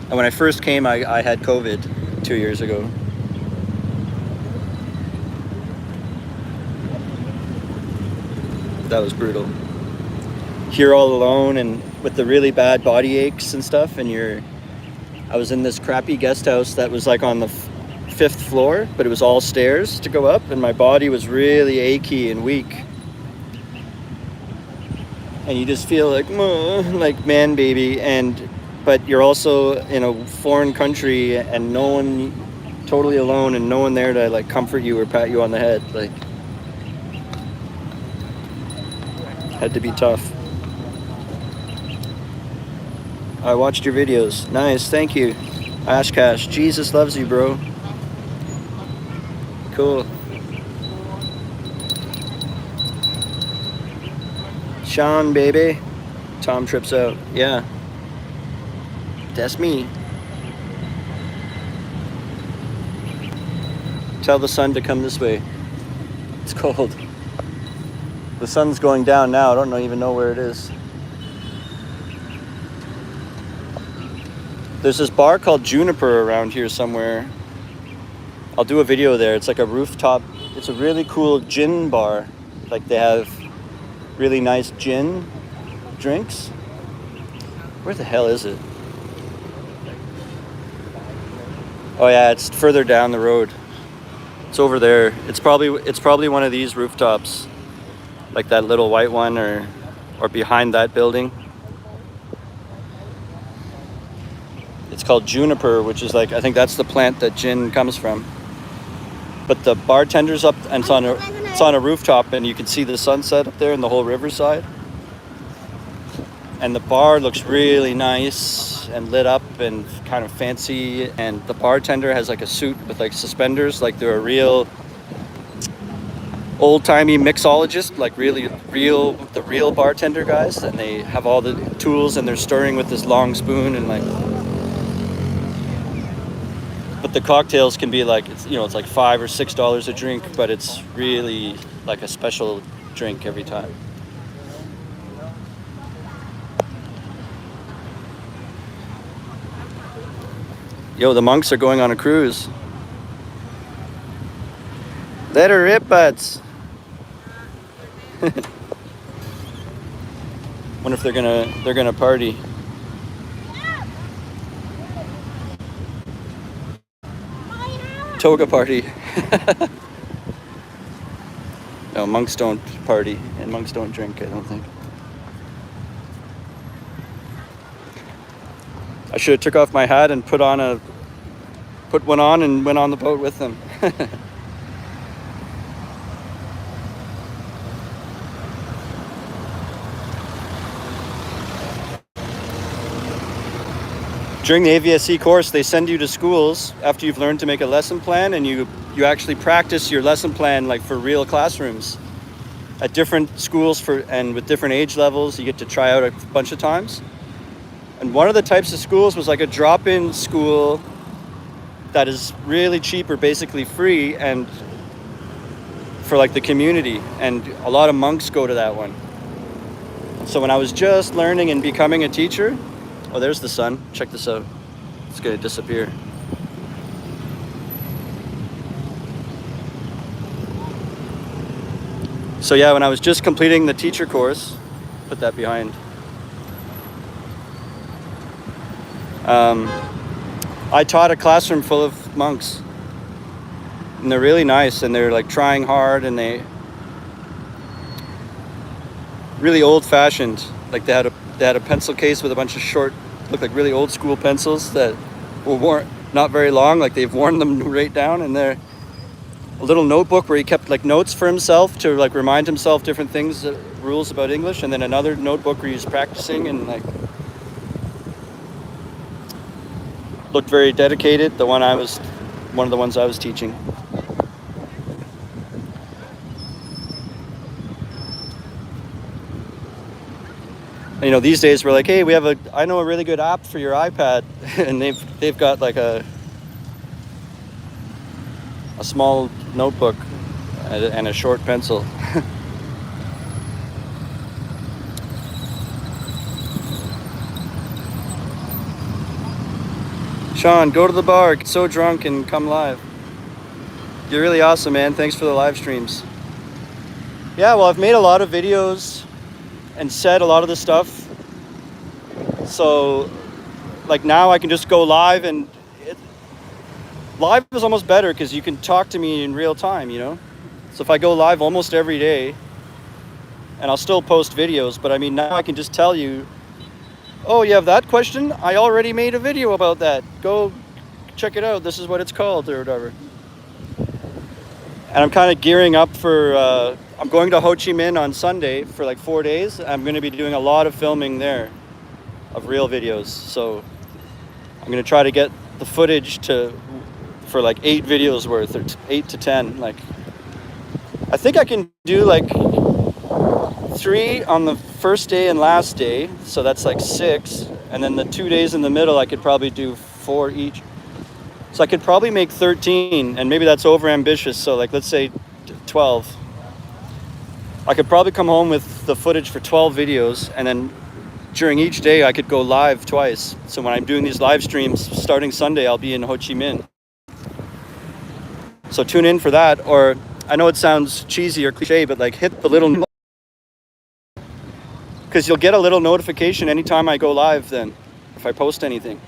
And when I first came, I had COVID 2 years ago. That was brutal. Here all alone and with the really bad body aches and stuff, and I was in this crappy guest house that was like on the 5th floor, but it was all stairs to go up, and my body was really achy and weak. And you just feel like man baby, but you're also in a foreign country and no one, totally alone, and no one there to like comfort you or pat you on the head. Like, had to be tough. I watched your videos. Nice, thank you. Ashcash, Jesus loves you, bro. Cool. Sean, baby. Tom trips out. Yeah. That's me. Tell the sun to come this way. It's cold. The sun's going down now. I don't even know where it is. There's this bar called Juniper around here somewhere. I'll do a video there. It's like a rooftop. It's a really cool gin bar. Like they have really nice gin drinks. Where the hell is it? Oh yeah, it's further down the road. It's over there. It's probably one of these rooftops. Like that little white one, or or behind that building. It's called juniper, which is like, I think that's the plant that gin comes from. But the bartender's up, and it's on a rooftop, and you can see the sunset up there and the whole Riverside. And the bar looks really nice and lit up and kind of fancy. And the bartender has like a suit with like suspenders, like they're a real old-timey mixologist, like the real bartender guys. And they have all the tools and they're stirring with this long spoon and like. But the cocktails can be like, it's like $5 or $6 a drink, but it's really like a special drink every time. Yo, the monks are going on a cruise. Let her rip, buds. Wonder if they're gonna party. Toga party. No, monks don't party and monks don't drink, I don't think. I should have took off my hat and put one on and went on the boat with them. During the AVSE course, they send you to schools after you've learned to make a lesson plan, and you actually practice your lesson plan like for real classrooms at different schools and with different age levels. You get to try out a bunch of times. And one of the types of schools was like a drop-in school that is really cheap or basically free and for like the community. And a lot of monks go to that one. So when I was just learning and becoming a teacher, oh, there's the sun. Check this out. It's gonna disappear. So yeah, when I was just completing the teacher course, put that behind. I taught a classroom full of monks. And they're really nice and they're like trying hard and they really old-fashioned. Like they had a pencil case with a bunch of short, looked like really old school pencils that were worn not very long, like they've worn them right down, and they're a little notebook where he kept like notes for himself to like remind himself different things, rules about English, and then another notebook where he's practicing and like looked very dedicated. One of the ones I was teaching. These days we're like, hey, I know a really good app for your iPad, and they've got like a small notebook and a short pencil. Sean, go to the bar, get so drunk and come live. You're really awesome, man. Thanks for the live streams. Yeah, well, I've made a lot of videos and said a lot of the stuff. So like now I can just go live, and live is almost better because you can talk to me in real time, So if I go live almost every day, and I'll still post videos, but I mean, now I can just tell you, oh, you have that question? I already made a video about that. Go check it out. This is what it's called or whatever. And I'm kind of gearing up for, I'm going to Ho Chi Minh on Sunday for like 4 days. I'm going to be doing a lot of filming there of real videos. So I'm going to try to get the footage for like 8 videos worth, or 8 to 10. Like, I think I can do like 3 on the first day and last day. So that's like 6. And then the 2 days in the middle, I could probably do 4 each. So I could probably make 13, and maybe that's over ambitious. So like, let's say 12. I could probably come home with the footage for 12 videos, and then during each day I could go live twice. So when I'm doing these live streams starting Sunday, I'll be in Ho Chi Minh. So tune in for that. Or I know it sounds cheesy or cliche, but like hit the little, because you'll get a little notification anytime I go live then, if I post anything.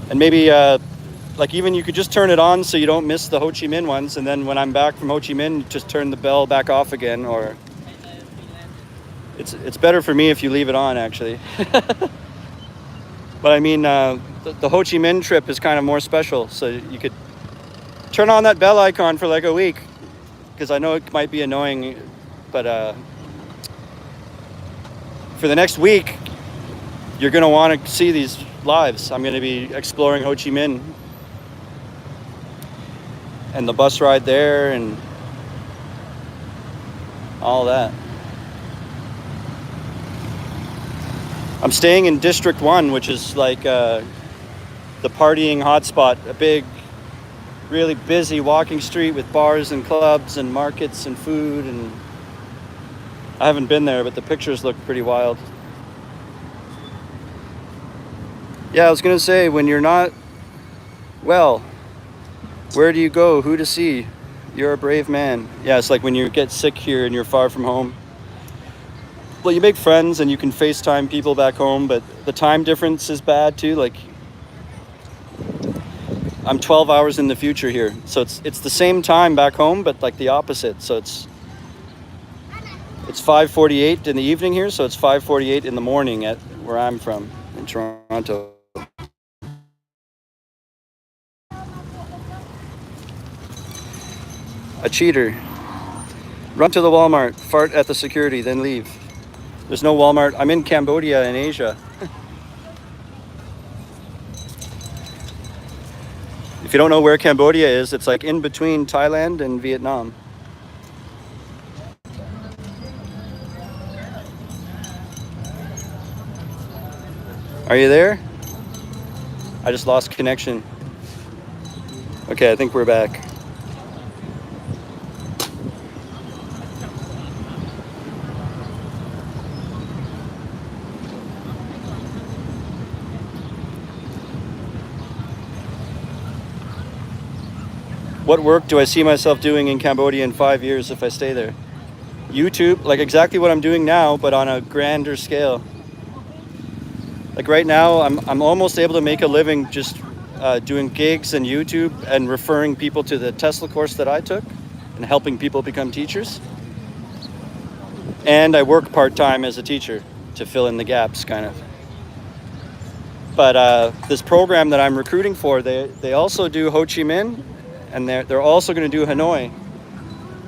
And maybe like even you could just turn it on so you don't miss the Ho Chi Minh ones, and then when I'm back from Ho Chi Minh, just turn the bell back off again. Or It's better for me if you leave it on, actually. But I mean, the Ho Chi Minh trip is kind of more special, so you could turn on that bell icon for like a week, because I know it might be annoying, but for the next week, you're going to want to see these lives. I'm going to be exploring Ho Chi Minh and the bus ride there and all that. I'm staying in District 1, which is like the partying hotspot, a big, really busy walking street with bars and clubs and markets and food. And I haven't been there, but the pictures look pretty wild. Yeah, I was gonna say, when you're not well, where do you go? Who to see? You're a brave man. Yeah, it's like when you get sick here and you're far from home. Well, you make friends and you can FaceTime people back home, but the time difference is bad too. Like, I'm 12 hours in the future here, so it's the same time back home, but like the opposite. So it's 5:48 in the evening here, so it's 5:48 in the morning at where I'm from in Toronto. A cheater. Run to the Walmart, fart at the security, then leave. There's no Walmart. I'm in Cambodia in Asia. If you don't know where Cambodia is, it's like in between Thailand and Vietnam. Are you there? I just lost connection. Okay, I think we're back. What work do I see myself doing in Cambodia in 5 years if I stay there? YouTube, like exactly what I'm doing now, but on a grander scale. Like right now, I'm almost able to make a living just doing gigs and YouTube and referring people to the TESOL course that I took and helping people become teachers. And I work part-time as a teacher to fill in the gaps, kind of. But this program that I'm recruiting for, they also do Ho Chi Minh, and they're also going to do Hanoi.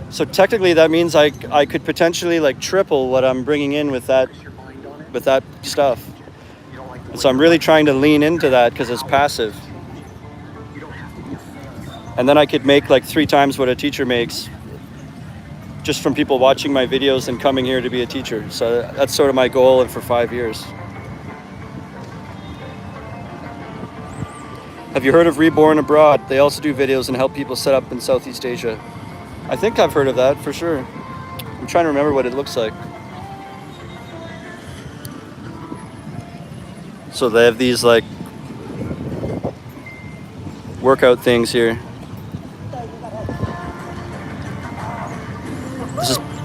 So technically, that means I could potentially like triple what I'm bringing in with that stuff. And so I'm really trying to lean into that because it's passive. And then I could make like 3 times what a teacher makes just from people watching my videos and coming here to be a teacher. So that's sort of my goal for 5 years. Have you heard of Reborn Abroad? They also do videos and help people set up in Southeast Asia. I think I've heard of that for sure. I'm trying to remember what it looks like. So they have these like workout things here.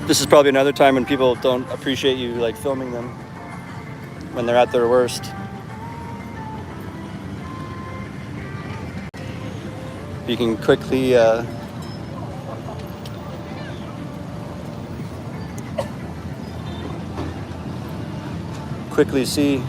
This is probably another time when people don't appreciate you like filming them when they're at their worst. You can quickly see.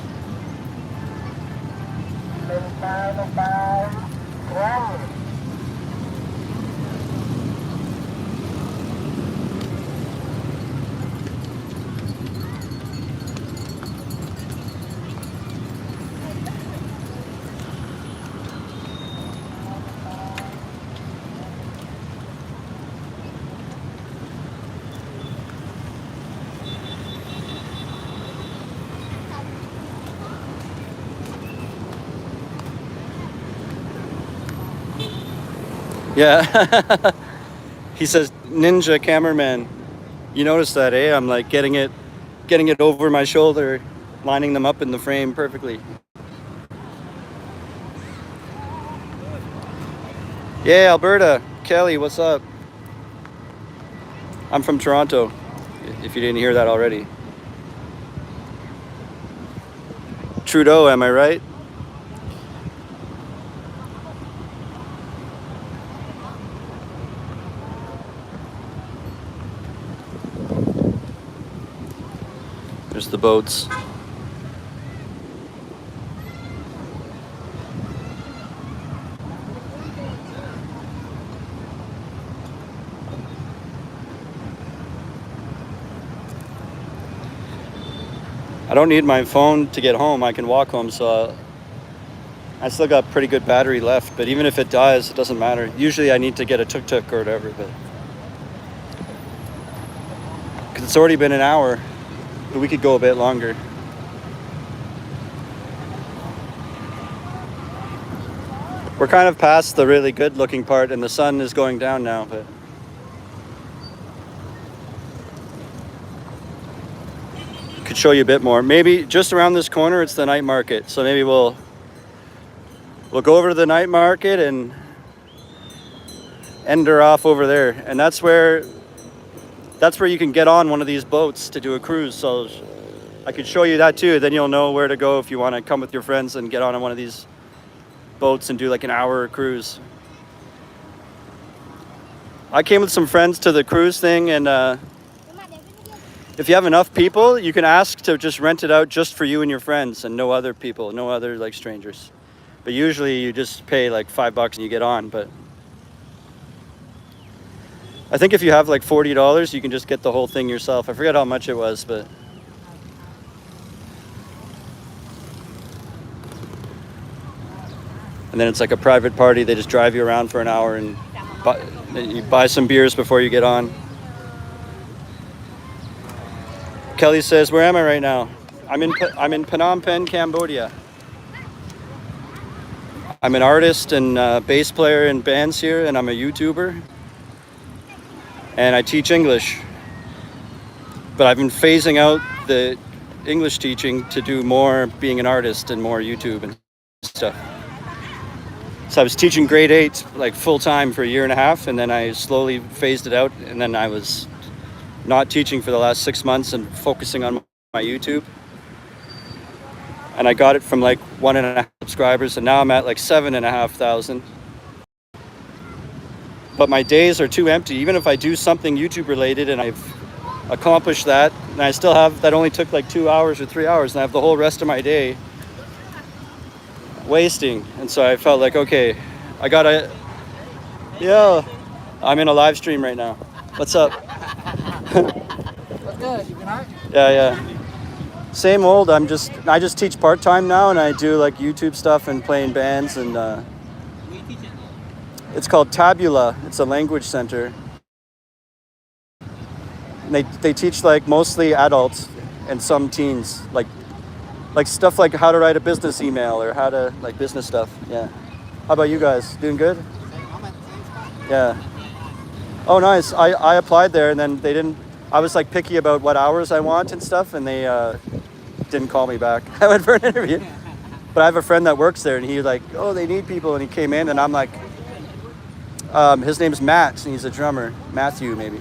Yeah. He says ninja cameraman. You notice that, eh? I'm like getting it over my shoulder, lining them up in the frame perfectly. Yeah, Alberta. Kelly, what's up? I'm from Toronto, if you didn't hear that already. Trudeau, am I right? There's the boats. I don't need my phone to get home. I can walk home, so I still got pretty good battery left. But even if it dies, it doesn't matter. Usually I need to get a tuk-tuk or whatever, but because it's already been an hour, but we could go a bit longer. We're kind of past the really good looking part and the sun is going down now, but could show you a bit more. Maybe just around this corner it's the night market, so maybe we'll go over to the night market and end her off over there. And that's where you can get on one of these boats to do a cruise. So I could show you that too. Then you'll know where to go if you want to come with your friends and get on one of these boats and do like an hour cruise. I came with some friends to the cruise thing, and if you have enough people, you can ask to just rent it out just for you and your friends and no other people, no other like strangers. But usually you just pay like $5 and you get on. But I think if you have like $40, you can just get the whole thing yourself. I forget how much it was, but and then it's like a private party. They just drive you around for an hour and you buy some beers before you get on. Kelly says, "Where am I right now?" I'm in Phnom Penh, Cambodia. I'm an artist and bass player in bands here, and I'm a YouTuber. And I teach English. But I've been phasing out the English teaching to do more being an artist and more YouTube and stuff. So I was teaching grade 8 like full time for a year and a half, and then I slowly phased it out, and then I was not teaching for the last 6 months and focusing on my YouTube. And I got it from like 1.5 subscribers, and now I'm at like 7,500. But my days are too empty. Even if I do something YouTube related and I've accomplished that, and I still have, that only took like 2 hours or 3 hours, and I have the whole rest of my day wasting. And so I felt like, okay, I gotta, yeah, I'm in a live stream right now. What's up? What's good? You been alright? Yeah. Same old. I just teach part-time now, and I do like YouTube stuff and playing bands, and it's called Tabula. It's a language center. And they teach like mostly adults and some teens, like stuff like how to write a business email or how to like business stuff. Yeah. How about you guys? Doing good? I'm at the same spot. Yeah. Oh, nice. I applied there, and then they didn't. I was like picky about what hours I want and stuff, and they didn't call me back. I went for an interview. But I have a friend that works there, and he was like, oh, they need people, and he came in, and I'm like, his name's Matt, and he's a drummer. Matthew, maybe.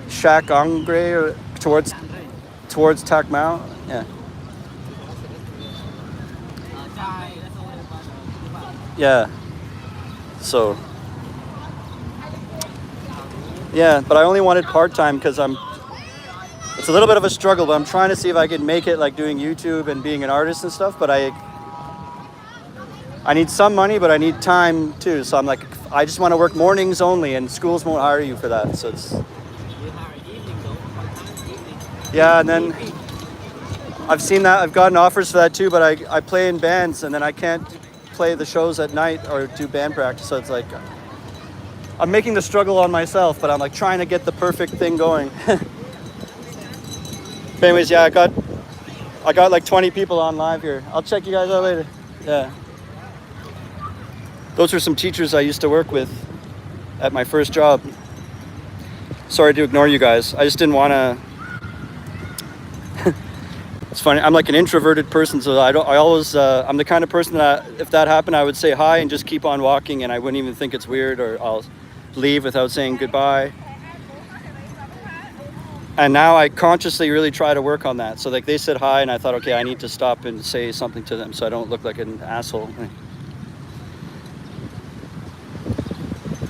Shaq Angre, or towards Tak Mao. Yeah. Yeah. So. Yeah, but I only wanted part-time because it's a little bit of a struggle, but I'm trying to see if I can make it like doing YouTube and being an artist and stuff, but I need some money, but I need time too. So I'm like, I just want to work mornings only, and schools won't hire you for that. So it's, yeah, and then I've seen that, I've gotten offers for that too, but I play in bands, and then I can't play the shows at night or do band practice. So it's like, I'm making the struggle on myself, but I'm like trying to get the perfect thing going. But anyways, yeah, I got like 20 people on live here. I'll check you guys out later. Yeah. Those are some teachers I used to work with at my first job. Sorry to ignore you guys. I just didn't want to. It's funny. I'm like an introverted person, so I'm the kind of person that if that happened, I would say hi and just keep on walking, and I wouldn't even think it's weird, or I'll leave without saying goodbye. And now I consciously really try to work on that. So like they said hi, and I thought, okay, I need to stop and say something to them so I don't look like an asshole.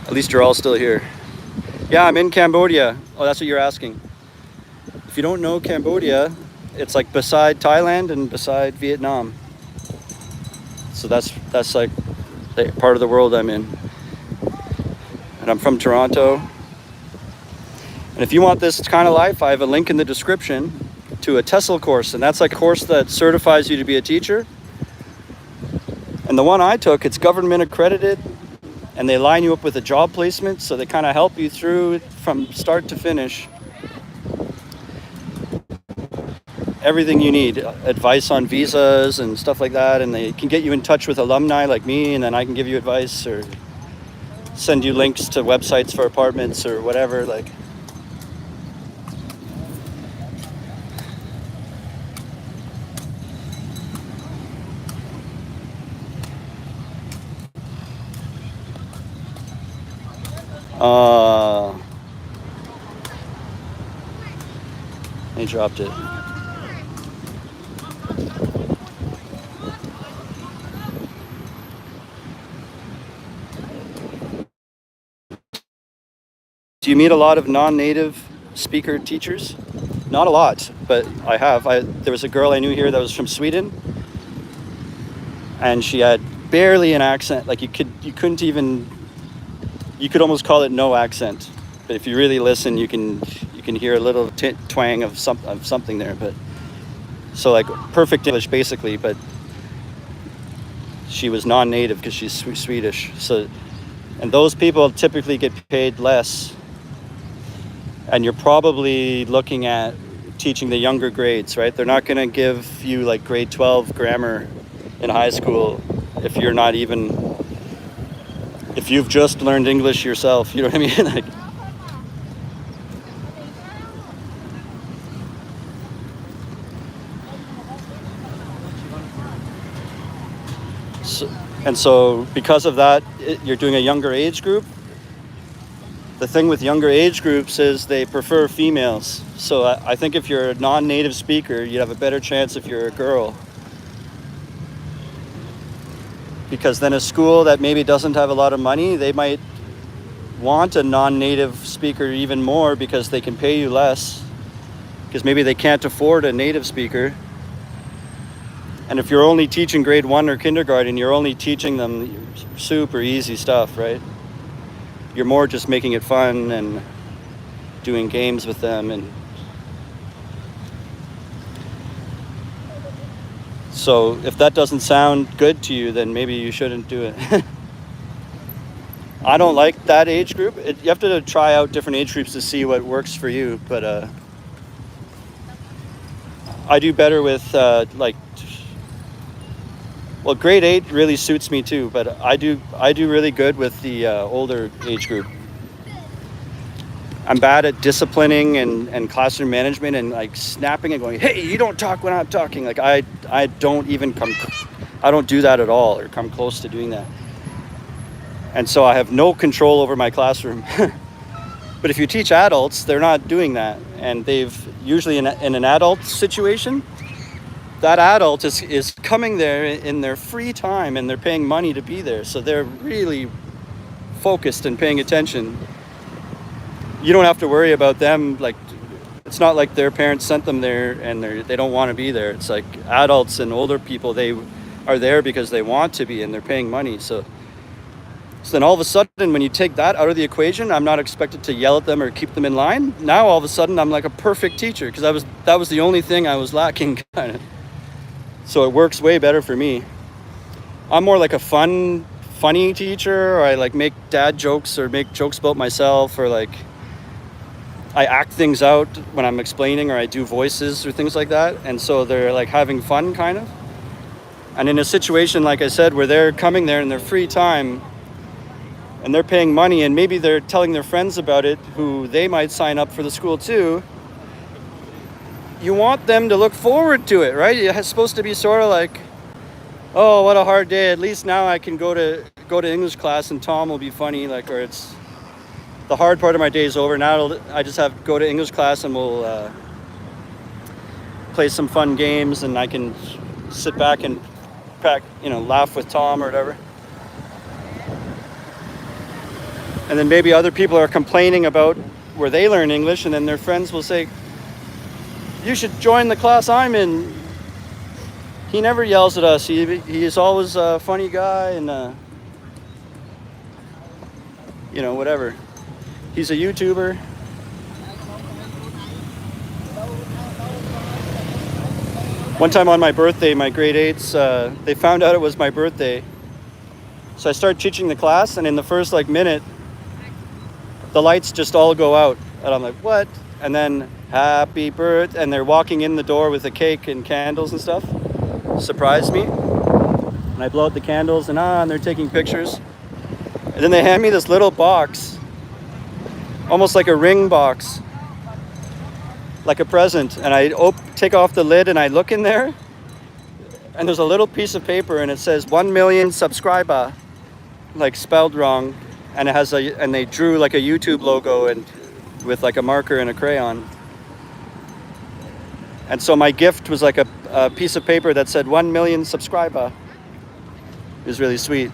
At least you're all still here. Yeah, I'm in Cambodia. Oh, that's what you're asking. if you don't know Cambodia, it's like beside Thailand and beside Vietnam. So that's like the part of the world I'm in. And I'm from Toronto. And if you want this kind of life, I have a link in the description to a TESOL course, and that's like a course that certifies you to be a teacher. And the one I took, it's government accredited, and they line you up with a job placement, so they kind of help you through from start to finish. Everything you need, advice on visas and stuff like that, and they can get you in touch with alumni like me, and then I can give you advice or send you links to websites for apartments or whatever. Like, he dropped it. Do you meet a lot of non-native speaker teachers? Not a lot, but I have. There was a girl I knew here that was from Sweden, and she had barely an accent. Like you could almost call it no accent. But if you really listen, you can hear a little twang of something there. But so like perfect English basically, but she was non-native because she's Swedish. So, and those people typically get paid less. And you're probably looking at teaching the younger grades, right? They're not going to give you like grade 12 grammar in high school if you're not even, if you've just learned English yourself, you know what I mean? Like, so because of that, you're doing a younger age group. The thing with younger age groups is they prefer females. So I think if you're a non-native speaker, you'd have a better chance if you're a girl. Because then a school that maybe doesn't have a lot of money, they might want a non-native speaker even more because they can pay you less. Because maybe they can't afford a native speaker. And if you're only teaching grade 1 or kindergarten, you're only teaching them super easy stuff, right? You're more just making it fun and doing games with them. And so if that doesn't sound good to you, then maybe you shouldn't do it. I don't like that age group. You have to try out different age groups to see what works for you. But I do better with well, grade 8 really suits me too, but I do really good with the older age group. I'm bad at disciplining and classroom management and like snapping and going, hey, you don't talk when I'm talking. Like I don't do that at all or come close to doing that. And so I have no control over my classroom. But if you teach adults, they're not doing that. And they've usually in an adult situation, that adult is coming there in their free time and they're paying money to be there. So they're really focused and paying attention. You don't have to worry about them. Like, it's not like their parents sent them there and they don't want to be there. It's like adults and older people, they are there because they want to be and they're paying money. So then all of a sudden, when you take that out of the equation, I'm not expected to yell at them or keep them in line. Now all of a sudden, I'm like a perfect teacher because that was the only thing I was lacking, kind of. So it works way better for me. I'm more like a funny teacher, or I like make dad jokes or make jokes about myself, or like I act things out when I'm explaining, or I do voices or things like that. And so they're like having fun, kind of. And in a situation, like I said, where they're coming there in their free time and they're paying money and maybe they're telling their friends about it who they might sign up for the school too, you want them to look forward to it, right? It's supposed to be sort of like, oh, what a hard day. At least now I can go to English class and Tom will be funny, like, or it's the hard part of my day is over. Now I just have to go to English class and we'll play some fun games and I can sit back and laugh with Tom or whatever. And then maybe other people are complaining about where they learn English, and then their friends will say, you should join the class I'm in. He never yells at us. He's always a funny guy and you know, whatever. He's a YouTuber. One time on my birthday, my grade 8s, they found out it was my birthday. So I start teaching the class, and in the first like minute, the lights just all go out. And I'm like, what? And then, happy birthday. And they're walking in the door with a cake and candles and stuff. Surprised me. And I blow out the candles, and they're taking pictures. And then they hand me this little box, almost like a ring box, like a present. And I take off the lid and I look in there, and there's a little piece of paper, and it says 1 million subscriber, like spelled wrong, and it has and they drew like a YouTube logo and with like a marker and a crayon. And so my gift was like a piece of paper that said 1 million subscriber. It was really sweet.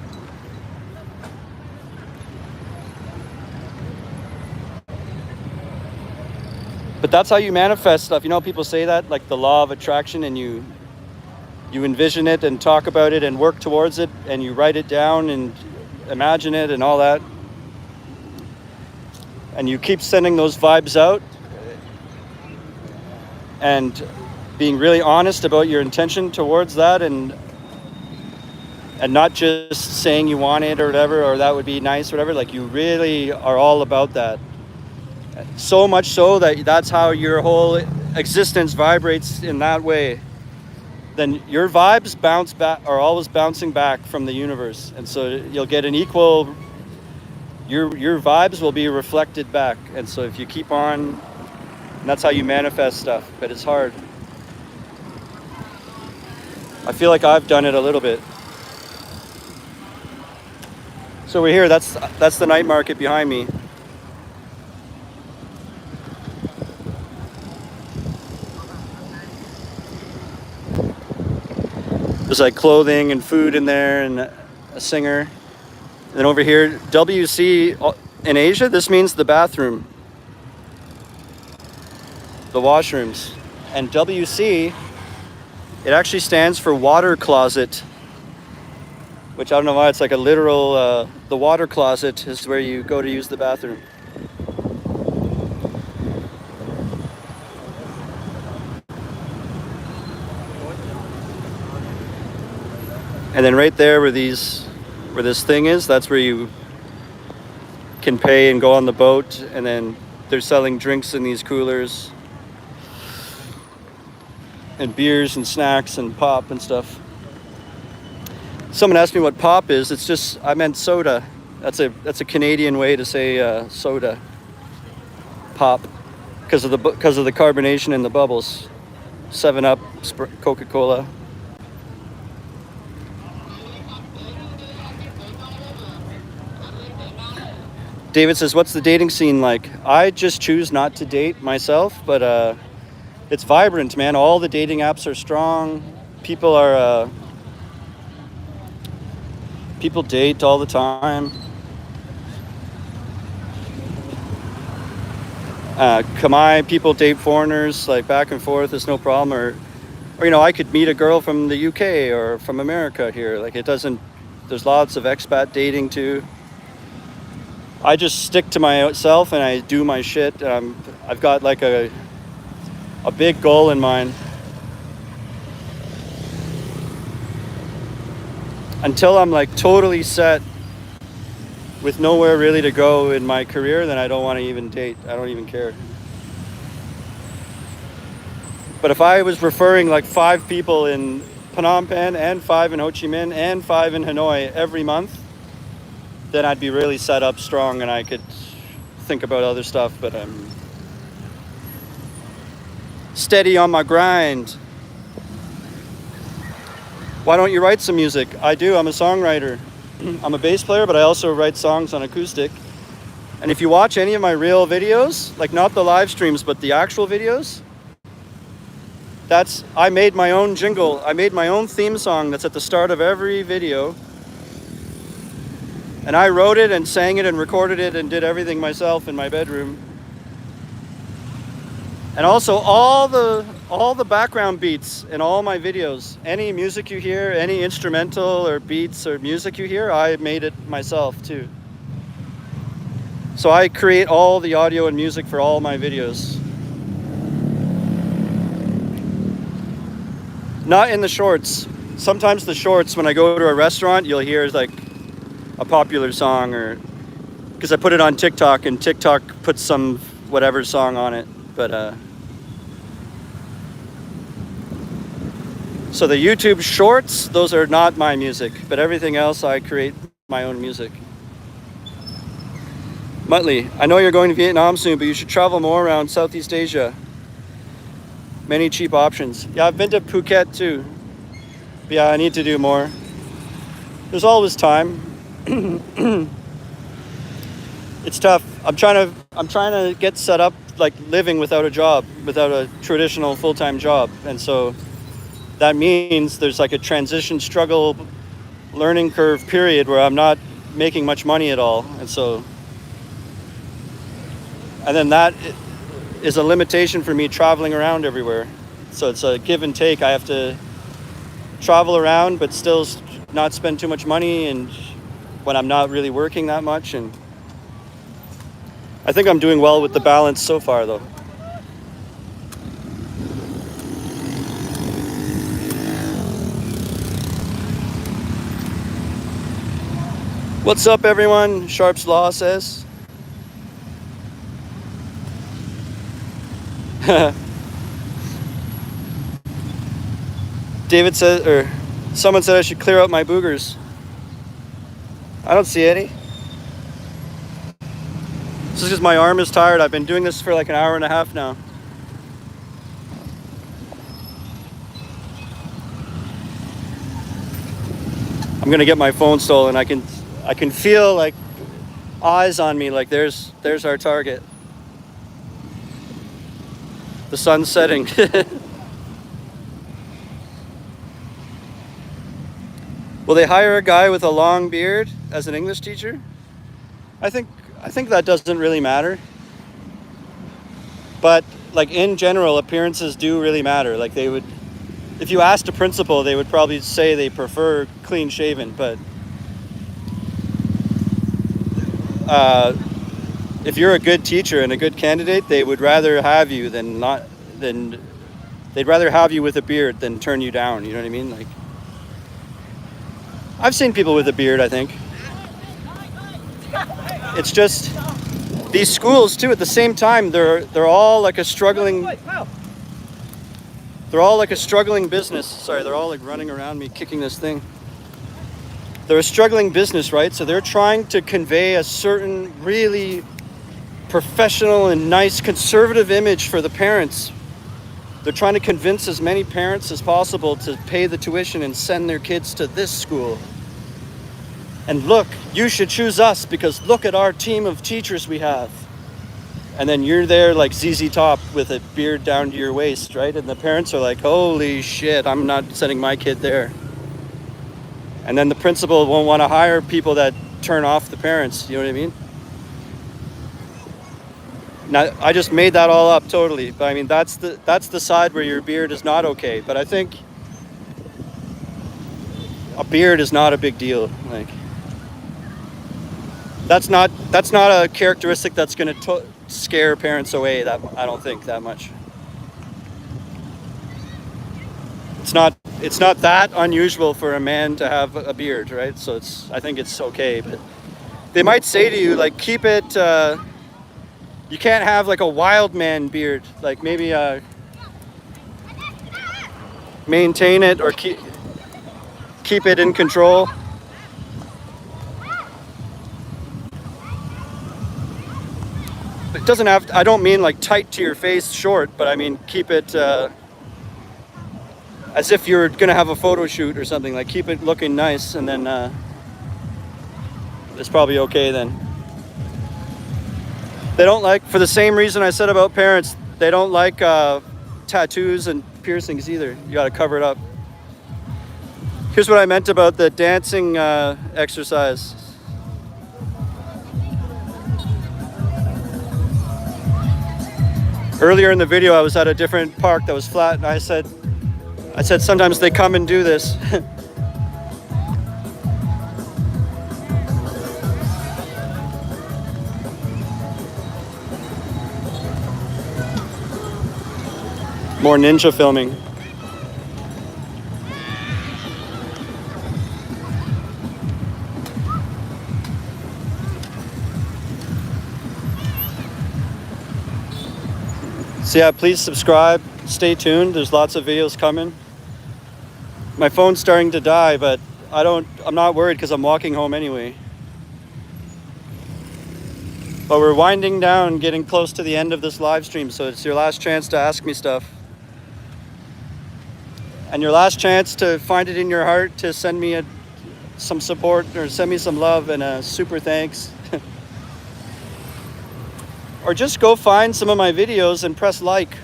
But that's how you manifest stuff. You know, people say that, like the law of attraction, and you envision it and talk about it and work towards it, and you write it down and imagine it and all that. And you keep sending those vibes out and being really honest about your intention towards that, and not just saying you want it or whatever, or that would be nice or whatever. Like, you really are all about that. So much so that that's how your whole existence vibrates in that way. Then your vibes bounce back, are always bouncing back from the universe. And so you'll get an equal, your vibes will be reflected back. And so if you keep on, and that's how you manifest stuff, but it's hard. I feel like I've done it a little bit. So we're here, that's the night market behind me. There's like clothing and food in there and a singer. And then over here, WC in Asia, this means the bathroom. The washrooms. And WC, it actually stands for water closet. Which I don't know why, it's like a literal, the water closet is where you go to use the bathroom. And then right there where this thing is, that's where you can pay and go on the boat. And then they're selling drinks in these coolers, and beers and snacks and pop and stuff. Someone asked me what pop is. It's just, I meant soda. That's a Canadian way to say soda. Pop, because of the carbonation in the bubbles. 7-Up, Coca-Cola. David says, what's the dating scene like? I just choose not to date myself, but it's vibrant, man. All the dating apps are strong. People date all the time. Khmer people date foreigners, like back and forth. It's no problem. Or you know, I could meet a girl from the UK or from America here. Like, it doesn't. There's lots of expat dating too. I just stick to myself and I do my shit. I've got like a big goal in mind. Until I'm like totally set with nowhere really to go in my career, then I don't want to even date. I don't even care. But if I was referring like 5 people in Phnom Penh and 5 in Ho Chi Minh and 5 in Hanoi every month, then I'd be really set up strong and I could think about other stuff, but I'm steady on my grind. Why don't you write some music? I do. I'm a songwriter. I'm a bass player, but I also write songs on acoustic. And if you watch any of my real videos, like not the live streams, but the actual videos, I made my own jingle. I made my own theme song that's at the start of every video. And I wrote it and sang it and recorded it and did everything myself in my bedroom. And also all the all the background beats in all my videos. Any music you hear, any instrumental or beats or music you hear, I made it myself too. So I create all the audio and music for all my videos. Not in the shorts. Sometimes the shorts, when I go to a restaurant, you'll hear like a popular song, or because I put it on TikTok and TikTok puts some whatever song on it. But so the YouTube shorts, those are not my music, but everything else I create my own music. Muttley, I know you're going to Vietnam soon, but you should travel more around Southeast Asia. Many cheap options. Yeah, I've been to Phuket too. But yeah, I need to do more. There's always time. It's tough. I'm trying to get set up like living without a job, without a traditional full-time job. And so that means there's like a transition struggle learning curve period where I'm not making much money at all. And then that is a limitation for me traveling around everywhere. So it's a give and take. I have to travel around but still not spend too much money, and when I'm not really working that much. And I think I'm doing well with the balance so far though. What's up everyone? Sharp's Law says. David said, or someone said I should clear out my boogers. I don't see any. This is because my arm is tired. I've been doing this for like an hour and a half now. I'm gonna get my phone stolen. I can feel like eyes on me, like there's our target. The sun's setting. Will they hire a guy with a long beard as an English teacher? I think that doesn't really matter. But like in general, appearances do really matter. Like they would, if you asked a principal, they would probably say they prefer clean shaven, but if you're a good teacher and a good candidate, they would rather have you they'd rather have you with a beard than turn you down. You know what I mean? Like, I've seen people with a beard, I think. It's just these schools too, at the same time, they're all like a struggling business. Sorry, they're all like running around me kicking this thing. They're a struggling business, right? So they're trying to convey a certain really professional and nice conservative image for the parents. They're trying to convince as many parents as possible to pay the tuition and send their kids to this school. And look, you should choose us because look at our team of teachers we have. And then you're there like ZZ Top with a beard down to your waist, right? And the parents are like, holy shit, I'm not sending my kid there. And then the principal won't want to hire people that turn off the parents. You know what I mean? Now, I just made that all up totally. But I mean, that's the side where your beard is not okay. But I think a beard is not a big deal. Like, that's not a characteristic that's going to scare parents away. That I don't think that much. It's not that unusual for a man to have a beard, right? So I think it's okay. But they might say to you, like, keep it. You can't have like a wild man beard. Like maybe maintain it or keep it in control. It doesn't have. I don't mean like tight to your face, short, but I mean keep it. As if you're gonna have a photo shoot or something, like keep it looking nice, and then it's probably okay then. They don't like, for the same reason I said about parents, they don't like tattoos and piercings either. You gotta cover it up. Here's what I meant about the dancing exercise. Earlier in the video, I was at a different park that was flat, and I said sometimes they come and do this. More ninja filming. So yeah, please subscribe, stay tuned. There's lots of videos coming. My phone's starting to die, but I'm not worried because I'm walking home anyway. But we're winding down, getting close to the end of this live stream, so it's your last chance to ask me stuff. And your last chance to find it in your heart to send me some support or send me some love and a super thanks. Or just go find some of my videos and press like.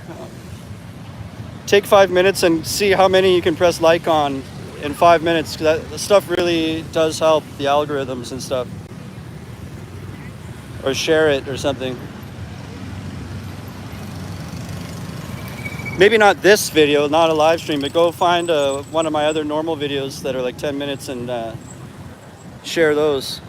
Take 5 minutes and see how many you can press like on in 5 minutes. That stuff really does help the algorithms and stuff. Or share it or something. Maybe not this video, not a live stream, but go find one of my other normal videos that are like 10 minutes and share those.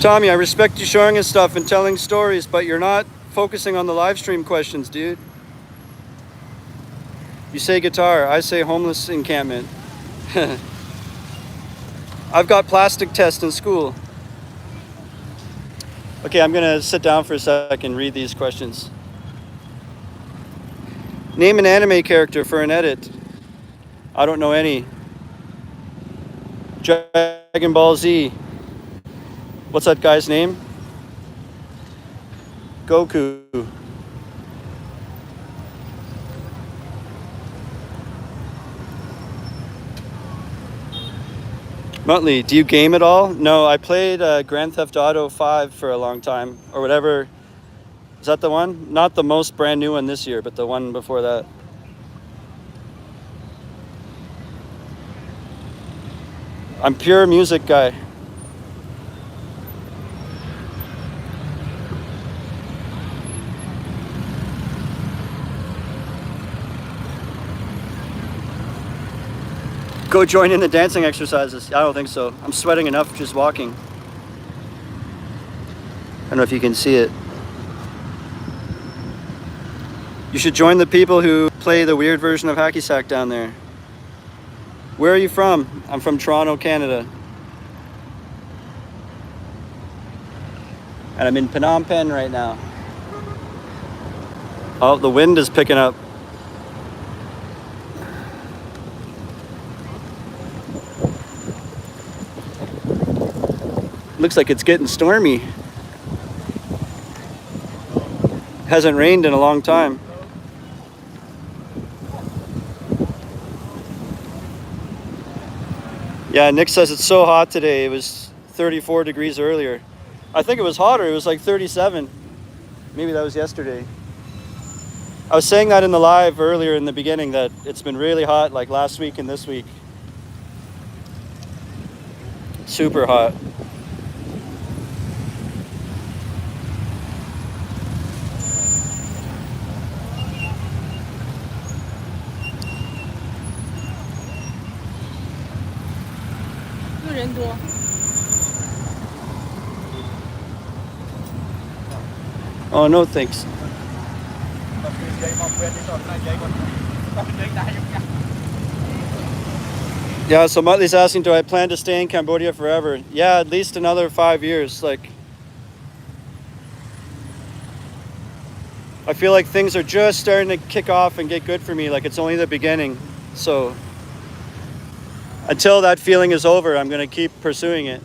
Tommy, I respect you showing us stuff and telling stories, but you're not focusing on the live stream questions, dude. You say guitar, I say homeless encampment. I've got plastic tests in school. Okay, I'm gonna sit down for a second and read these questions. Name an anime character for an edit. I don't know any. Dragon Ball Z. What's that guy's name? Goku. Muttley, do you game at all? No, I played Grand Theft Auto 5 for a long time, or whatever. Is that the one? Not the most brand new one this year, but the one before that. I'm pure music guy. Go join in the dancing exercises. I don't think so. I'm sweating enough just walking. I don't know if you can see it. You should join the people who play the weird version of hacky sack down there. Where are you from? I'm from Toronto, Canada. And I'm in Phnom Penh right now. Oh, the wind is picking up. Looks like it's getting stormy. Hasn't rained in a long time. Yeah, Nick says it's so hot today. It was 34 degrees earlier. I think it was hotter. It was like 37. Maybe that was yesterday. I was saying that in the live earlier in the beginning that it's been really hot like last week and this week. Super hot. Oh, no thanks. Yeah, so Muttley's asking, do I plan to stay in Cambodia forever? Yeah, at least another 5 years. Like, I feel like things are just starting to kick off and get good for me. Like, it's only the beginning. So until that feeling is over, I'm going to keep pursuing it.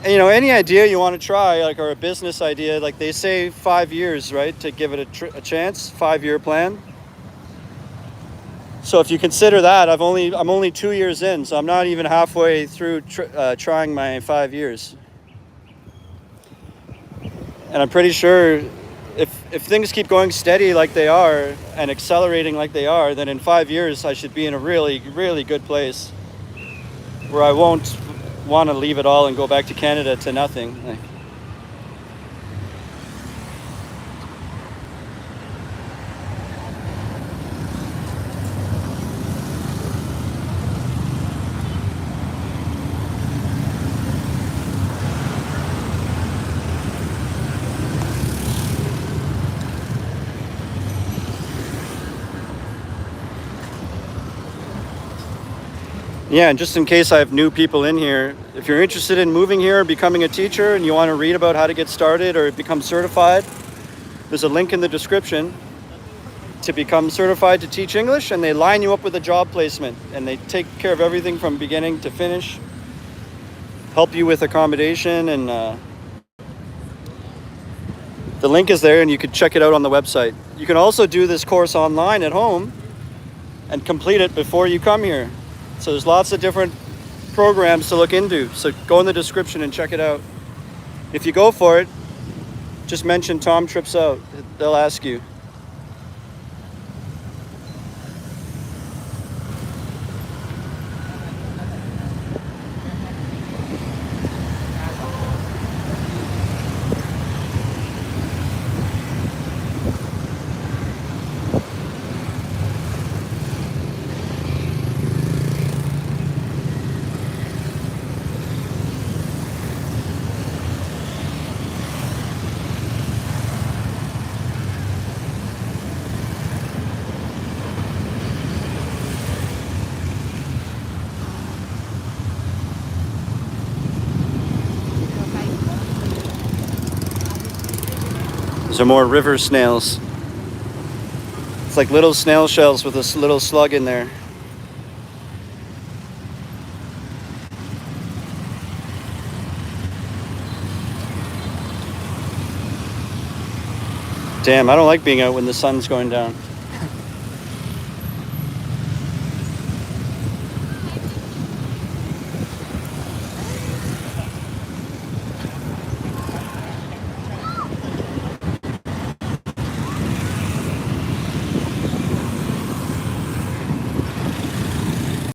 And, you know, any idea you want to try, like, or a business idea, like they say 5 years, right, to give it a chance, 5-year plan. So if you consider that, I'm only 2 years in, so I'm not even halfway through trying my 5 years. And I'm pretty sure if things keep going steady like they are and accelerating like they are, then in 5 years I should be in a really, really good place where I won't want to leave it all and go back to Canada to nothing. Like, yeah, and just in case I have new people in here, if you're interested in moving here or becoming a teacher and you want to read about how to get started or become certified, there's a link in the description to become certified to teach English, and they line you up with a job placement and they take care of everything from beginning to finish, help you with accommodation, and the link is there and you can check it out on the website. You can also do this course online at home and complete it before you come here. So there's lots of different programs to look into. So go in the description and check it out. If you go for it, just mention Tom Trips Out. They'll ask you. These are more river snails. It's like little snail shells with this little slug in there. Damn, I don't like being out when the sun's going down.